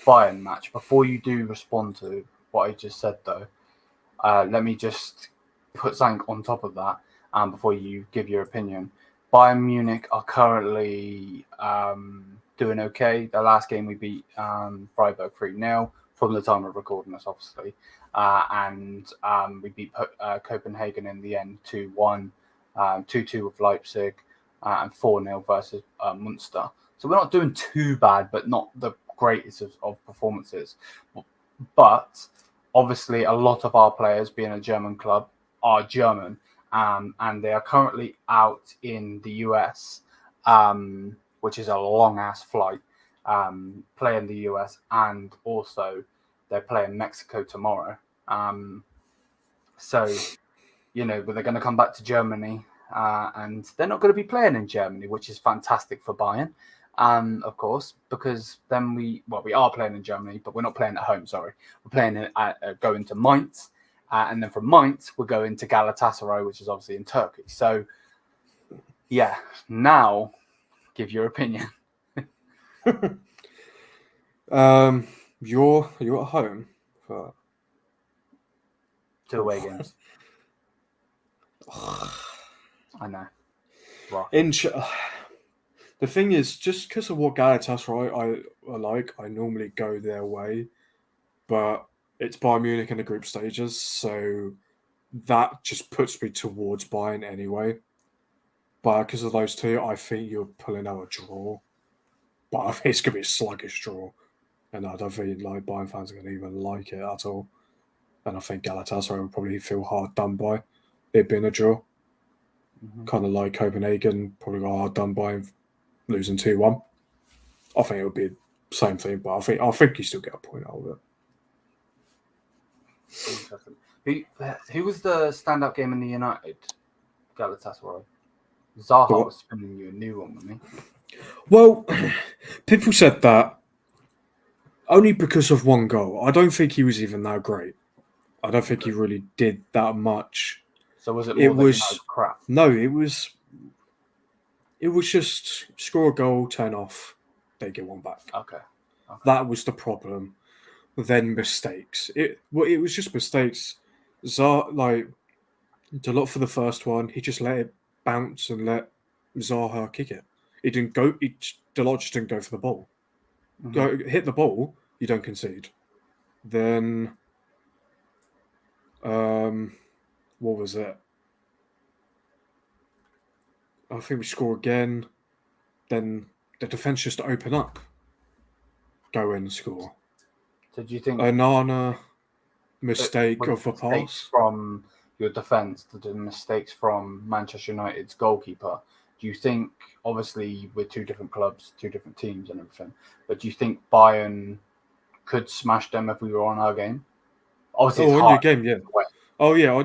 Bayern match. Before you do respond to what I just said, though, let me just put something on top of that before you give your opinion. Bayern Munich are currently doing okay. The last game we beat Freiburg 3-0 from the time of recording this, obviously. And we beat Copenhagen in the end 2-1, 2-2 with Leipzig, and 4-0 versus Munster. So we're not doing too bad, but not the greatest of performances. But obviously, a lot of our players, being a German club, are German, and they are currently out in the US, which is a long-ass flight, playing the US, and also they're playing Mexico tomorrow. So, but they're going to come back to Germany, and they're not going to be playing in Germany, which is fantastic for Bayern, of course, because then we are playing in Germany, but we're not playing at home, sorry. We're playing going to Mainz, and then from Mainz, we're going to Galatasaray, which is obviously in Turkey. So, yeah, now give your opinion. You're at home for 2 away games. I know. Wow. The thing is, just because of what Galatasaray I like, I normally go their way, but it's Bayern Munich in the group stages, so that just puts me towards Bayern anyway. But because of those two, I think you're pulling out a draw. But I think it's going to be a sluggish draw. And I don't think Bayern fans are going to even like it at all. And I think Galatasaray will probably feel hard done by it being a draw. Mm-hmm. Kind of like Copenhagen, probably got hard done by losing 2-1. I think it would be the same thing, but I think you still get a point out of it. Interesting. Who was the standout game in the United Galatasaray? Zaha was spinning you a new one, wasn't he? Well, people said that only because of one goal. I don't think he was even that great. I don't think he really did that much. So was it more crap? No, it was just score a goal, turn off, they get one back. Okay. That was the problem. Then mistakes. It was just mistakes. Dalot for the first one, he just let it bounce and let Zaha kick it. It didn't go. Dalot just didn't go for the ball. Mm-hmm. Go hit the ball, you don't concede. Then, what was it? I think we score again. Then the defense just open up, go in and score. So do you think Onana mistake of a pass from your defense, the mistakes from Manchester United's goalkeeper? Do you think, obviously, we're two different clubs, two different teams and everything, but do you think Bayern could smash them if we were on our game? Obviously, it's hard. Your game, yeah. Oh, yeah.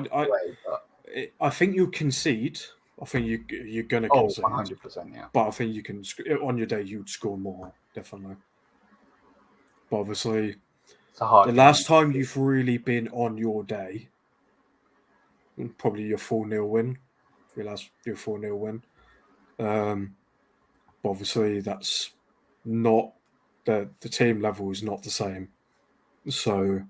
I think you concede. I think you're going to concede. 100%, yeah. But I think you can, on your day, you'd score more, definitely. But obviously, it's a hard the last time you've really been on your day, probably your 4-0 win. Your 4-0 win. But obviously, that's not the team level is not the same. So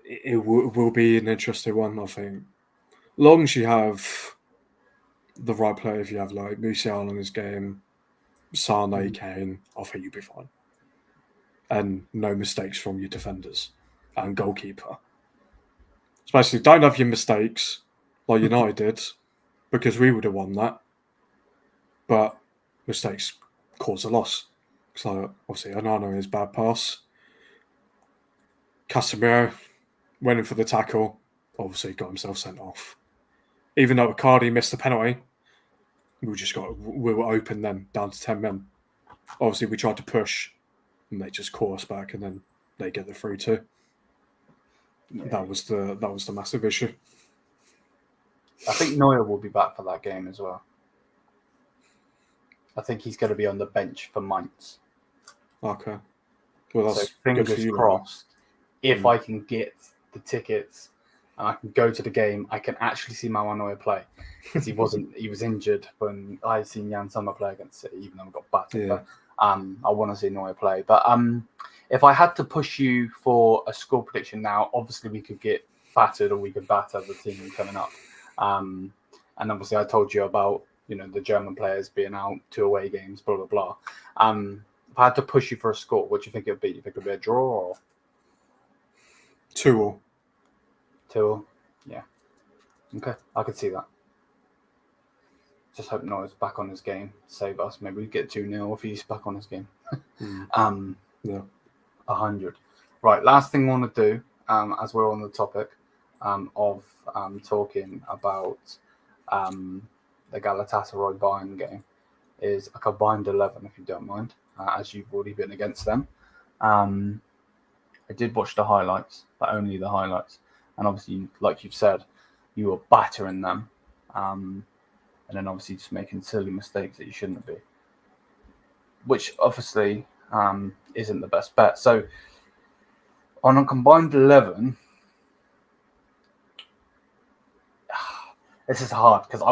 it will be an interesting one, I think. Long as you have the right player, if you have like Musial in his game, Sane, Kane, I think you'll be fine. And no mistakes from your defenders and goalkeeper. Especially, don't have your mistakes like United did, because we would have won that. But mistakes cause a loss. So obviously, Onana is bad pass. Casemiro went in for the tackle. Obviously, got himself sent off. Even though Icardi missed the penalty, we were open then, down to 10 men. Obviously, we tried to push, and they just caught us back, and then they get the 3-2. Yeah. That was the massive issue. I think Neuer will be back for that game as well. I think he's going to be on the bench for Mainz. Okay. Well, that's so fingers crossed. If I can get the tickets and I can go to the game. I can actually see Manuel Neuer play because he was injured when I seen Jan Sommer play against City, even though we got battered. Yeah. But I want to see Neuer play. But if I had to push you for a score prediction now, obviously we could get battered or we could batter the team coming up. And obviously I told you about the German players being out 2 away games, blah blah blah. If I had to push you for a score, what do you think it would be? You think it would be a draw or 2-2? 2? Yeah. Okay, I could see that. Just hope Neuer's back on his game. Save us. Maybe we get 2-0 if he's back on his game. Yeah. 100. Right, last thing I want to do, as we're on the topic of talking about the Galatasaray Bayern game, is a combined 11, if you don't mind, as you've already been against them. I did watch the highlights, but only the highlights. And obviously, like you've said, you were battering them. And then obviously just making silly mistakes that you shouldn't be. Which obviously isn't the best bet. So on a combined 11, this is hard because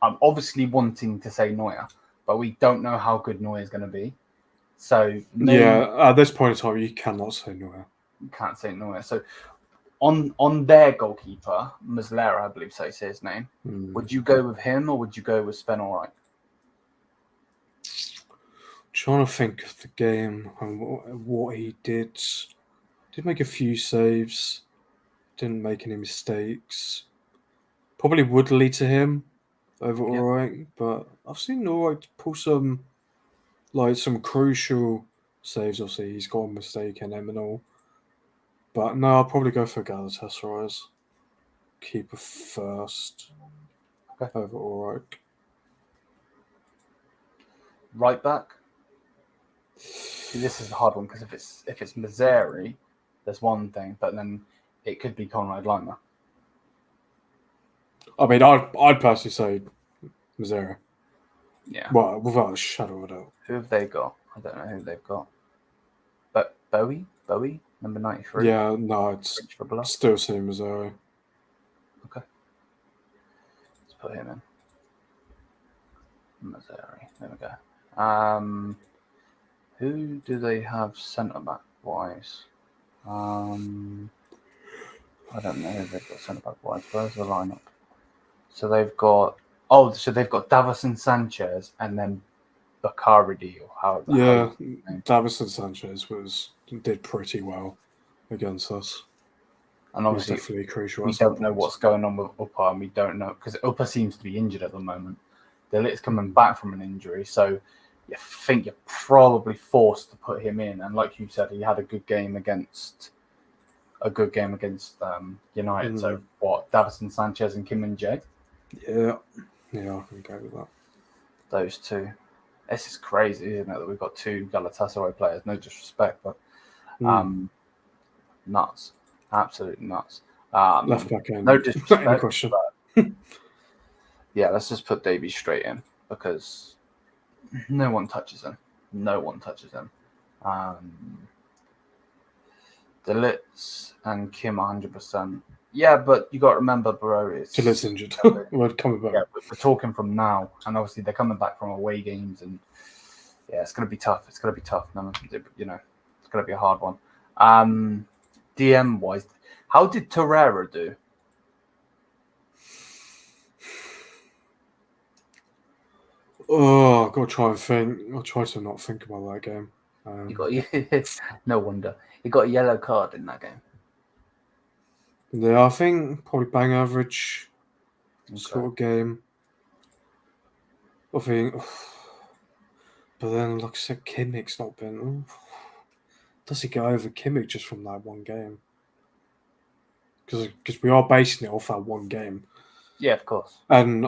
I'm obviously wanting to say Neuer, but we don't know how good Neuer is going to be. So Yeah, at this point in time, you cannot say Neuer. You can't say Neuer. So on their goalkeeper, Muslera, I believe so is his name. Would you go with him or would you go with Sven Ulreich? Trying to think of the game and what he did. Did make a few saves. Didn't make any mistakes. Probably would lead to him over Ulreich, but I've seen Ulreich pull some crucial saves. Obviously, he's got a mistake in him and all. But no, I'll probably go for Galatasaray's keeper first over Ulreich. Right back. See, this is a hard one because if it's Mazzari, there's one thing, but then it could be Konrad Laimer. I mean, I'd personally say Mazzari. Yeah. Well, without a shadow of a doubt. Who have they got? I don't know who they've got. But Bowie, number 93. Yeah, no, it's still saying Mazzari. Okay. Let's put him in. Mazzari. There we go. Who do they have centre back wise? I don't know who they've got centre back wise. Where's the lineup? So they've got Davison Sanchez and then Bacardi or however. Davison Sanchez did pretty well against us. And obviously, definitely crucial. We don't know what's going on with Upper, and we don't know because Upper seems to be injured at the moment. De Ligt's coming back from an injury, so you think you're probably forced to put him in. And like you said, he had a good game against United. So what? Davison Sanchez and Kim Min-jae? Yeah, I can go with that. Those two. This is crazy, isn't it? That we've got 2 Galatasaray players. No disrespect, but nuts, absolute nuts. Left back end. No disrespect. Any question? Yeah, let's just put Davies straight in because no one touches him. De Ligt and Kim 100%. Yeah, but you got to remember, bro. De Ligt's injured. We're coming back. Yeah, we're talking from now, and obviously they're coming back from away games, and yeah, it's going to be tough. It's going to be tough. It's going to be a hard one. DM wise, how did Torreira do? Oh, I've got to try and think. I'll try to not think about that game. No wonder. He got a yellow card in that game. Yeah, I think probably bang average sort of game. I think. But then, like I said, Kimmich's not been. Does he go over Kimmich just from that one game? Because we are basing it off that one game. Yeah, of course. And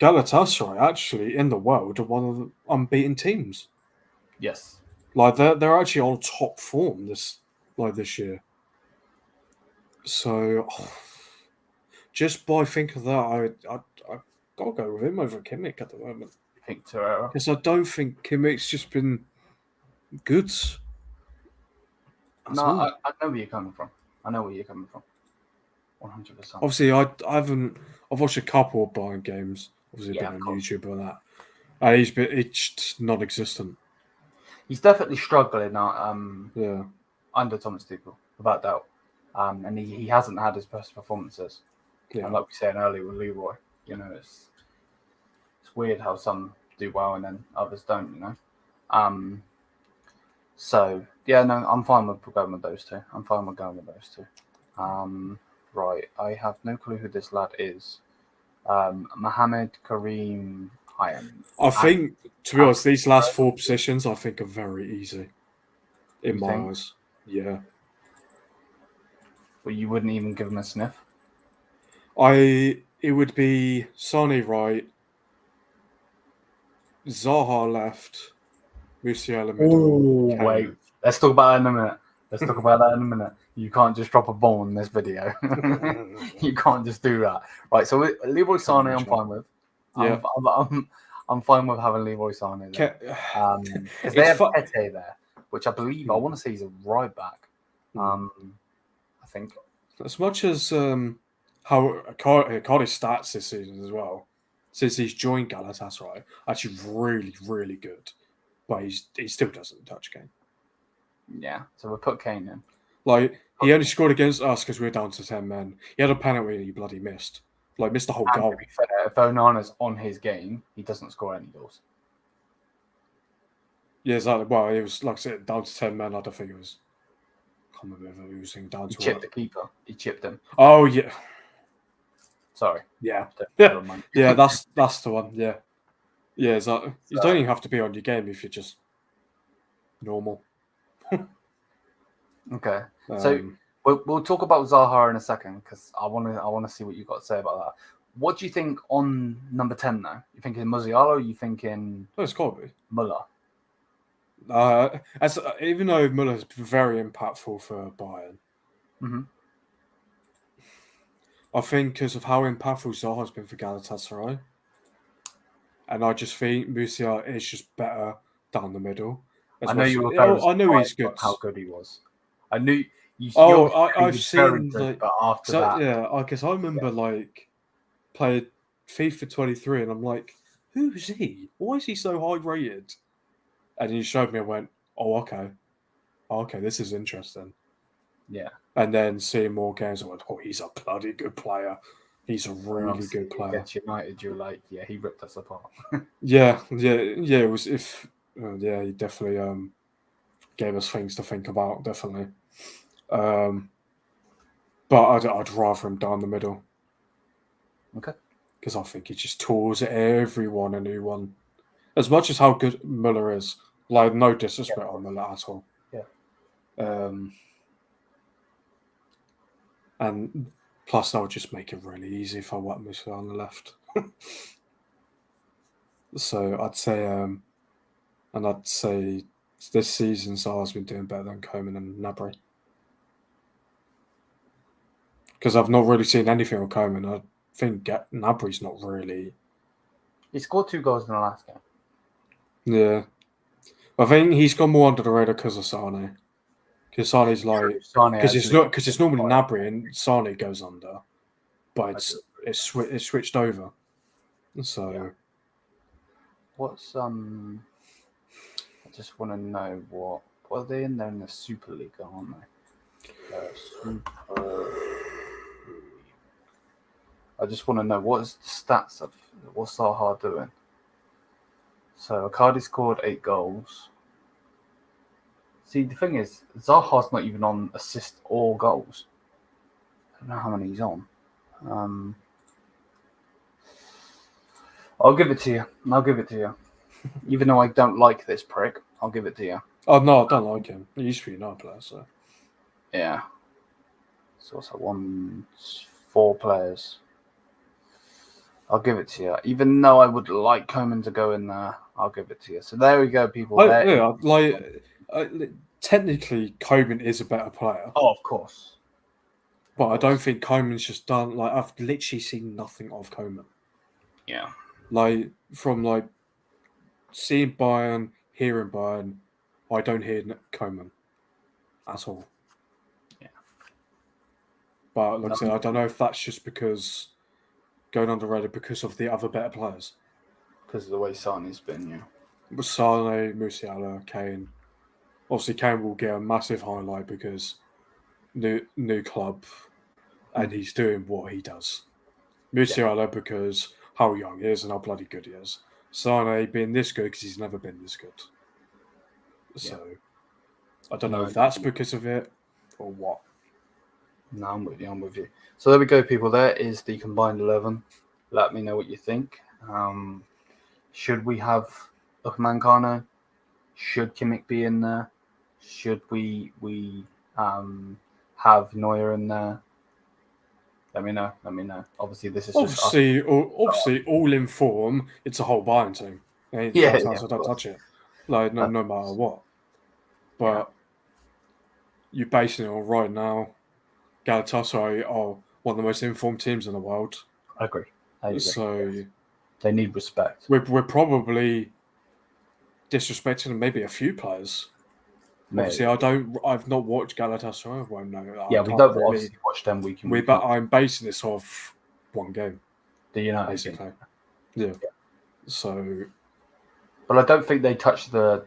Galatasaray, actually, in the world, are one of the unbeaten teams. Yes. Like, they're actually on top form this year. So, just by thinking of that, I got to go with him over Kimmich at the moment. You think Torreira? Because I don't think Kimmich's just been good. No, I know where you're coming from. 100%. Obviously, I haven't. I've watched a couple of Bayern games. Obviously, Yeah, been of on course. YouTube and that. And it's just non-existent. He's definitely struggling Yeah. under Thomas Tuchel, without doubt. And he hasn't had his best performances. Yeah. And like we said earlier with Leroy, it's weird how some do well and then others don't. So yeah, no, I'm fine with going with those two. Right, I have no clue who this lad is. Mohammed Karim Hayam. I think, to be honest, these last 4 positions I think are very easy in You my think? eyes. Yeah. But you wouldn't even give him a sniff? It would be Sane right, Zaha left, Musiala middle, Oh, wait. Kane. Let's talk about that in a minute. You can't just drop a ball in this video. You can't just do that. Right, so Leroy Sane, I'm fine with. Yeah. I'm fine with having Leroy Sane there. Because they have Tete there, which I believe, I want to say he's a right back. I think. As much as how Cardi's stats this season as well, since he's joined Galatasaray, actually really, really good. But he still doesn't touch Kane. Yeah, so we'll put Kane in. Like, he only scored against us because we were down to 10 men. He had a penalty and he bloody missed. Like, missed the whole goal. To be fair, if Onana's on his game, he doesn't score any goals. Yeah, exactly. Well, it was, like I said, down to 10 men. I don't think it was... I can't remember if it was down to... He chipped the keeper. He chipped him. Oh, yeah. Sorry. Yeah. Yeah, that's the one. Yeah. Yeah, exactly. You don't even have to be on your game if you're just normal. Okay. So we'll talk about Zaha in a second because I want to see what you've got to say about that. What do you think on number 10 now? You thinking Musiala or you thinking it's got to be Muller? Even though Muller is very impactful for Bayern, I think because of how impactful Zaha has been for Galatasaray, and I just think Musiala is just better down the middle. I know you were very I know he's good. How good he was. I knew. I've seen good, but after that, yeah. I guess I remember like playing FIFA 23, and I'm like, who is he? Why is he so high rated? And he showed me and went, oh, okay. This is interesting. Yeah. And then seeing more games, I went, oh, he's a bloody good player. He's a really good player. Against United, you're like, yeah, he ripped us apart. yeah. It was he definitely gave us things to think about, definitely. But I'd rather him down the middle. Okay. Because I think he just tours everyone a new one. As much as how good Muller is, like no disrespect on Muller at all. Yeah. And plus, that would just make it really easy if I whack Musiala on the left. So I'd say, this season Zaha's been doing better than Coman and Gnabry. Because I've not really seen anything on Coman. I think Gnabry's not really. He scored 2 goals in the last game. Yeah. I think he's gone more under the radar because of Sane. Because Sane's like... Because it's normally Gnabry and Sane goes under. But it's switched over. So... Yeah. What's... I just want to know what are they in there in the Super League, aren't they? Super... I just want to know what is the stats of what's Zaha doing. So Icardi scored 8 goals. See, the thing is, Zaha's not even on assist or goals. I don't know how many he's on. I'll give it to you. Even though I don't like this prick, I'll give it to you. Oh no, I don't like him. He used to be a United player, so yeah. So what's that? 4 players. I'll give it to you. Even though I would like Coman to go in there, I'll give it to you. So there we go, people. Technically, Coman is a better player. Oh, of course. But I don't think Coman's just done... I've literally seen nothing of Coman. Yeah. From seeing Bayern, hearing Bayern, I don't hear Coman at all. Yeah. But like I said, I don't know if that's just because going underrated because of the other better players. Because of the way Sane's been, yeah. With Sane, Musiala, Kane. Obviously, Kane will get a massive highlight because new club, and he's doing what he does. Musiala because how young he is and how bloody good he is. Sane being this good because he's never been this good. So I don't know if that's because of it or what. No, I'm with you. So there we go, people. There is the combined 11. Let me know what you think. Should we have Upamancano? Should Kimmich be in there? Should we have Neuer in there? Let me know. Obviously, this is just obviously all in form. It's a whole Bayern team. So don't touch it. Like no matter what. But you're basing it on right now. Galatasaray are one of the most informed teams in the world. I agree. So they need respect. We're probably disrespecting maybe a few players. Maybe. Obviously, I've not watched Galatasaray. I won't know. Yeah, we don't obviously watch them week in week. But I'm basing this off one game. The United basically. Yeah. So, but I don't think they touch the.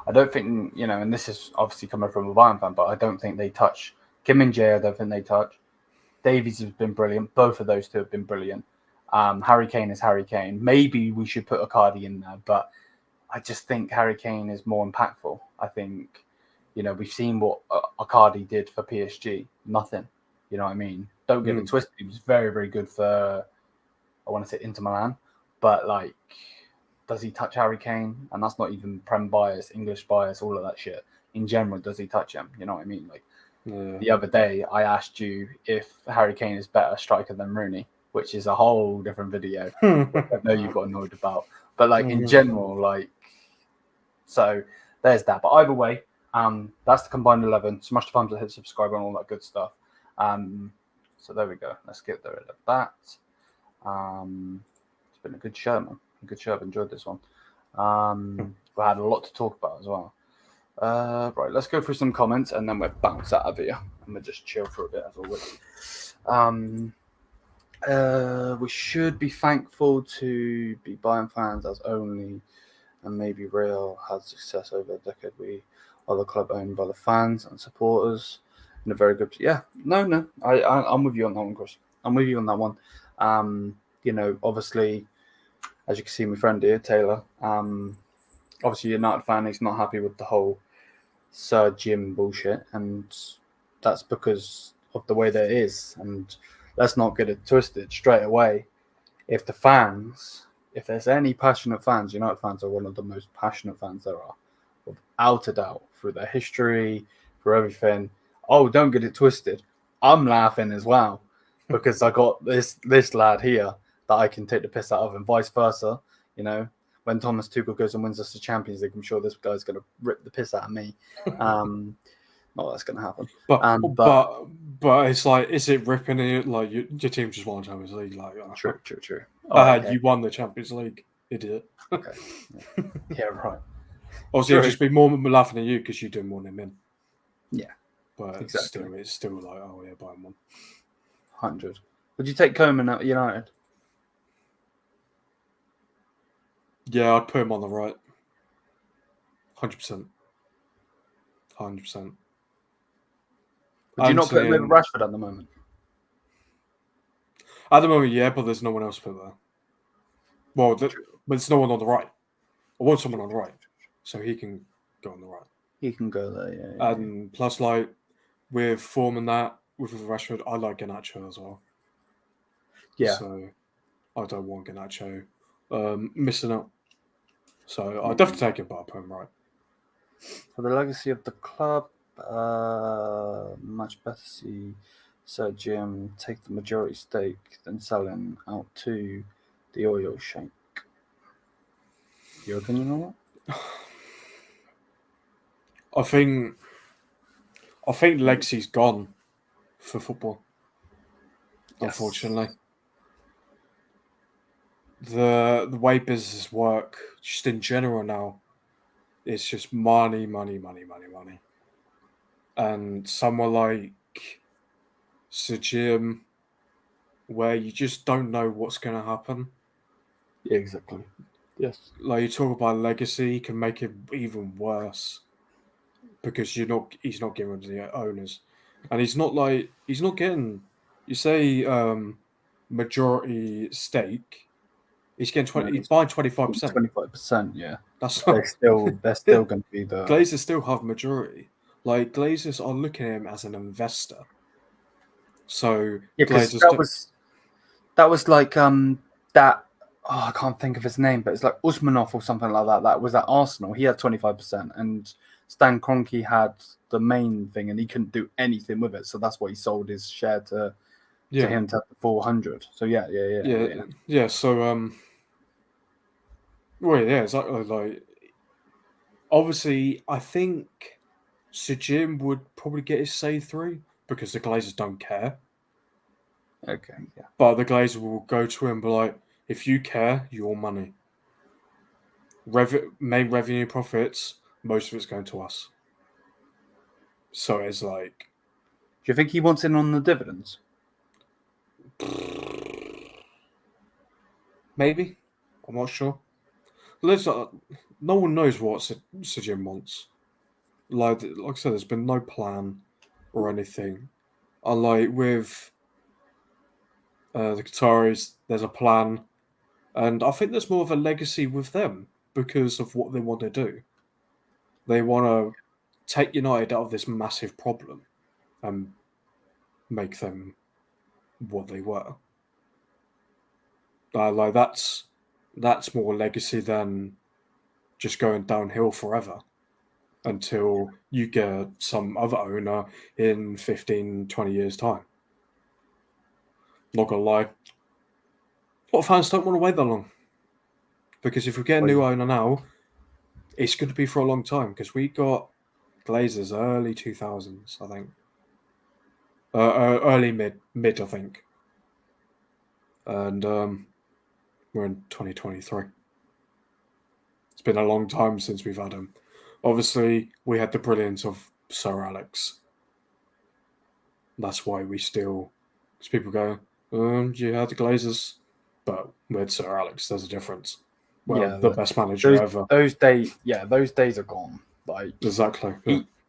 I don't think and this is obviously coming from a Bayern fan, but I don't think they touch Kim and Jay. I don't think they touch. Davies has been brilliant. Both of those two have been brilliant. Harry Kane is Harry Kane. Maybe we should put Icardi in there, but I just think Harry Kane is more impactful. I think, we've seen what Icardi did for PSG. Nothing. You know what I mean? Don't get it twisted. He was very, very good for, I want to say Inter Milan, but does he touch Harry Kane? And that's not even Prem bias, English bias, all of that shit. In general, does he touch him? You know what I mean? The other day, I asked you if Harry Kane is better striker than Rooney, which is a whole different video. I know you got annoyed about, but in general, so there's that. But either way, that's the combined 11. Smash the thumbs up, hit subscribe, and all that good stuff. So there we go. Let's get rid of that. It's been a good show, man. A good show. I've enjoyed this one. We had a lot to talk about as well. Right, let's go through some comments and then we'll bounce out of here and we'll just chill for a bit as always. We should be thankful to be Bayern fans as only and maybe Real had success over a decade. We are the club owned by the fans and supporters in a very good. I'm with you on that one, Chris. I'm with you on that one. Obviously, as you can see, my friend here, Taylor. Obviously, United fan. He's not happy with the whole Sir Jim bullshit, and that's because of the way that it is. And let's not get it twisted straight away. If there's any passionate fans, United fans are one of the most passionate fans there are, without a doubt, through their history, for everything. Oh, don't get it twisted. I'm laughing as well because I got this lad here that I can take the piss out of, and vice versa. When Thomas Tuchel goes and wins us the Champions League, I'm sure this guy's going to rip the piss out of me. Not that's going to happen. But it's is it ripping it? Your team just won the Champions League. True. You won the Champions League, idiot. Okay. Yeah, right. Obviously, it'd just be more laughing at you because you didn't want him in. Yeah. But exactly. It's still Bayern won. 100. Would you take Koeman at United? Yeah, I'd put him on the right. 100%. 100%. Would you not put him over Rashford at the moment? At the moment, yeah, but there's no one else to put there. Well, but there's no one on the right. I want someone on the right, so he can go on the right. He can go there, yeah. And plus, with form and that, with Rashford, I like Garnacho as well. Yeah. So I don't want Garnacho missing out. So I'll definitely take him, but I'll put him right. For the legacy of the club, much better see Sir Jim take the majority stake than selling out to the oil sheikh. Your opinion on that? I think legacy's gone for football. Yes. Unfortunately. The way businesses work, just in general now, it's just money. And someone like It's a gym where you just don't know what's going to happen. Yeah, exactly. Yes. Like you talk about legacy, you can make it even worse because he's not getting rid of the owners, and he's not getting. You say majority stake. He's getting 20. No, He's buying 25%. 25%. Yeah, That's they're still going to be the Glazers still have majority. Like Glazers are looking at him as an investor. So yeah, because Glazers that was like that. Oh, I can't think of his name, but it's like Usmanov or something like that. That was at Arsenal. He had 25%, and Stan Kroenke had the main thing, and he couldn't do anything with it. So that's why he sold his share to him to 400. So yeah. So well, yeah, exactly. Like obviously, I think Sir Jim would probably get his say through because the Glazers don't care. Okay, yeah. But the Glazers will go to him and be like, if you care, your money. Main revenue profits, most of it's going to us. So it's like... Do you think he wants in on the dividends? Maybe. I'm not sure. No one knows what Sir Jim wants. Like I said, there's been no plan or anything. Unlike with the Qataris, there's a plan. And I think there's more of a legacy with them because of what they want to do. They want to take United out of this massive problem and make them what they were. Like that's more legacy than just going downhill forever until you get some other owner in 15, 20 years' time. Not gonna lie, a lot of fans don't want to wait that long. Because if we get a new owner now, it's going to be for a long time. Because we got Glazers early 2000s, I think. Early mid, I think. And we're in 2023. It's been a long time since we've had him. Obviously, we had the brilliance of Sir Alex. That's why we still... Because people go, you had the Glazers. But with Sir Alex, there's a difference. Well, the best manager ever. Those days are gone. Like exactly.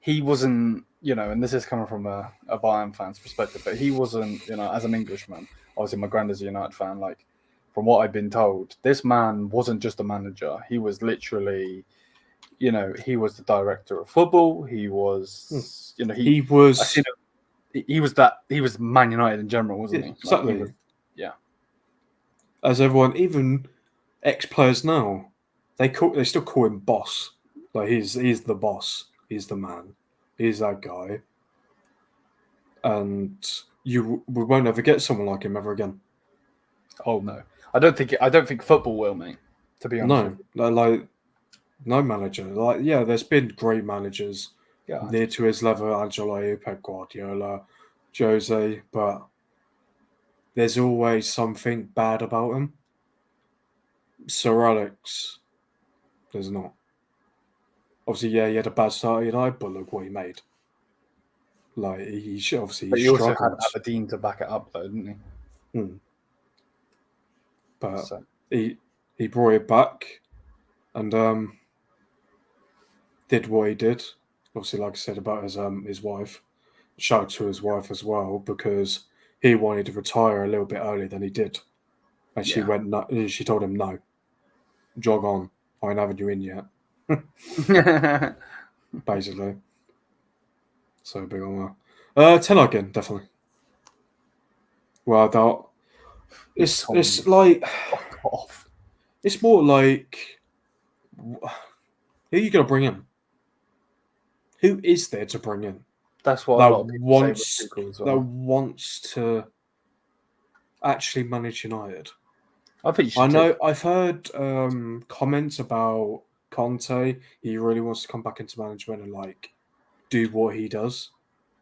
He wasn't, and this is coming from a Bayern fan's perspective, but he wasn't, as an Englishman. Obviously, my granddad's a United fan. Like, from what I've been told, this man wasn't just a manager. He was literally, he was the director of football. He was, he was Man United in general, wasn't he? Exactly. Yeah. As everyone, even ex-players now, they still call him boss. Like he's the boss. He's the man. He's that guy. And we won't ever get someone like him ever again. Oh no, I don't think football will, mate. To be honest, no manager. Like there's been great managers near to his level, Ancelotti, Pep Guardiola, Jose, but there's always something bad about him. Sir Alex, there's not. Obviously, he had a bad start at United, but look what he made. Like he obviously. But he also had Aberdeen to back it up, though, didn't he? But he brought it back, and did what he did. Obviously, like I said about his wife, shout out to his wife as well because he wanted to retire a little bit earlier than he did, and she went. She told him no. Jog on. I ain't having you in yet. Basically. So big on that. 10 again, definitely. Well, it's like it's more like who are you gonna bring in? Who is there to bring in? That's what a lot of people say with Tuchel as well. That wants to actually manage United. I think you should. I've heard comments about Conte. He really wants to come back into management and do what he does,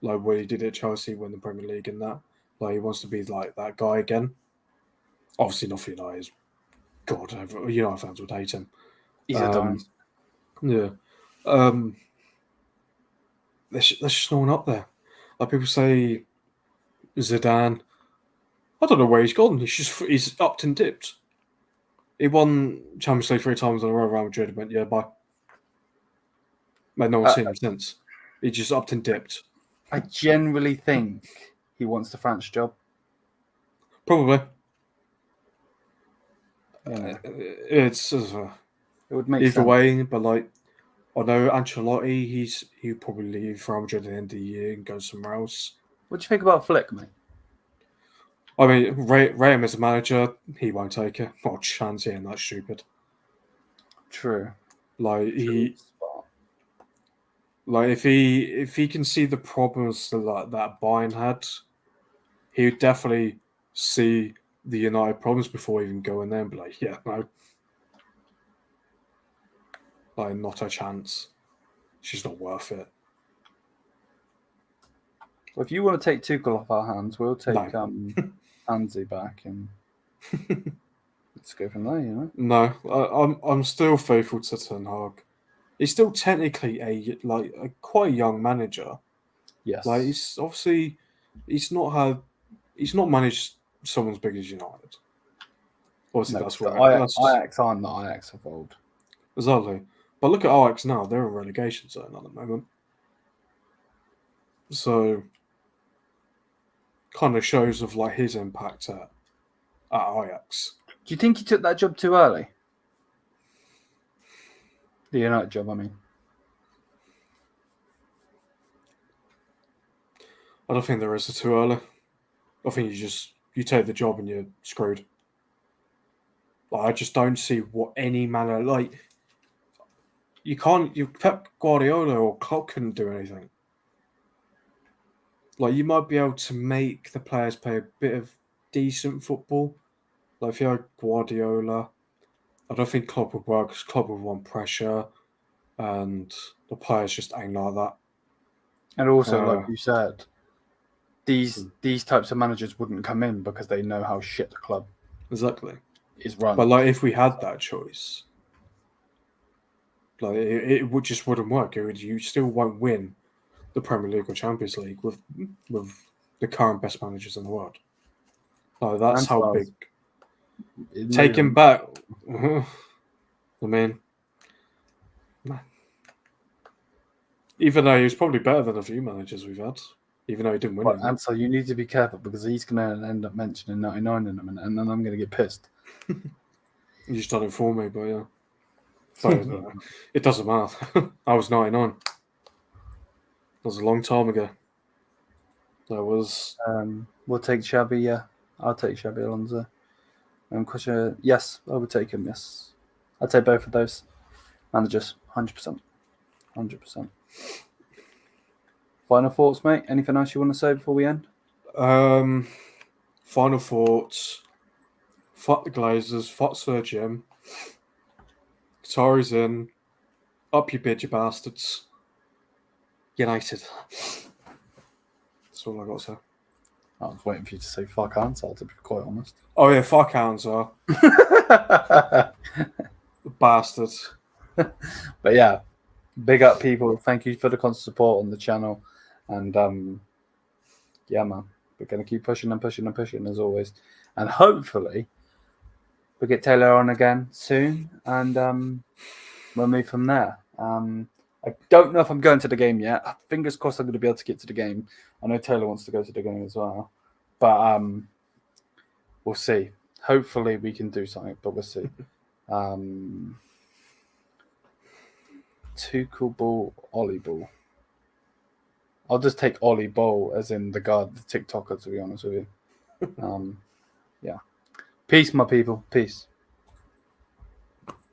like what he did at Chelsea, win the Premier League and that. Like he wants to be like that guy again. Obviously not for United. God, United fans would hate him. He's a dime. Yeah. There's just no one up there. Like people say, Zidane. I don't know where he's gone. He's upped and dipped. He won Champions League 3 times in a row. Real Madrid went, yeah, bye. Mate, no one's seen him since. He just upped and dipped. I generally think he wants the France job. Probably. Yeah. It's It would make either sense. way, but like I know Ancelotti, he'll probably leave Real Madrid at the end of the year and go somewhere else. What do you think about Flick, mate? I mean, Graham as a manager, he won't take it. Not a chance, he ain't that stupid. True. Like if he can see the problems that Bayern had, he would definitely see the United problems before even going there and be like, yeah, no. Like, not a chance. It's just not worth it. Well, if you want to take Tuchel off our hands, we'll take Hansi back and let's go from there, you know? No, I'm still faithful to Ten Hag. He's still technically a quite a young manager. Yes. Like he's not managed someone as big as United. Obviously, that's what Ajax aren't the Ajax of old. Exactly. But look at Ajax now; they're in relegation zone at the moment. So, kind of shows of like his impact at Ajax. Do you think he took that job too early? The United job, I mean. I don't think there is a too early. I think you take the job and you're screwed. Like, I just don't see what any manner like. You Pep Guardiola or Klopp couldn't do anything. Like, you might be able to make the players play a bit of decent football. Like, if you had Guardiola, I don't think Klopp would work because Klopp would want pressure and the players just ain't like that. And also, like you said, these types of managers wouldn't come in because they know how shit the club exactly is run. But like, if we had that choice, like it wouldn't work. You still won't win the Premier League or Champions League with the current best managers in the world. Like, that's how big. Take him back. I mean, even though he was probably better than a few managers we've had, even though he didn't win it. And so you need to be careful because he's going to end up mentioning 99 in a minute, and then I'm going to get pissed. You just done it for me, but yeah. But it doesn't matter. I was 99. That was a long time ago. That was. We'll take Xabi, yeah. I'll take Xabi Alonso. Question, yes, I would take him, yes. I'd take both of those managers, 100%. 100%. Final thoughts, mate? Anything else you want to say before we end? Final thoughts. Fuck the Glazers. Fuck Sir Jim. Qatari's in. Up you bid, you bastards. United. That's all I got to say. I was waiting for you to say fuck Ansar, to be quite honest. Oh yeah, fuck Ansar. Bastards. But yeah, big up people. Thank you for the constant support on the channel. And yeah, man, we're going to keep pushing and pushing and pushing as always. And hopefully we'll get Taylor on again soon. And we'll move from there. I don't know if I'm going to the game yet. Fingers crossed I'm going to be able to get to the game. I know Taylor wants to go to the game as well. But we'll see. Hopefully we can do something, but we'll see. Tuchel ball, Ollie ball. I'll just take Ollie Ball as in the guard, the TikToker, to be honest with you. Yeah. Peace, my people. Peace.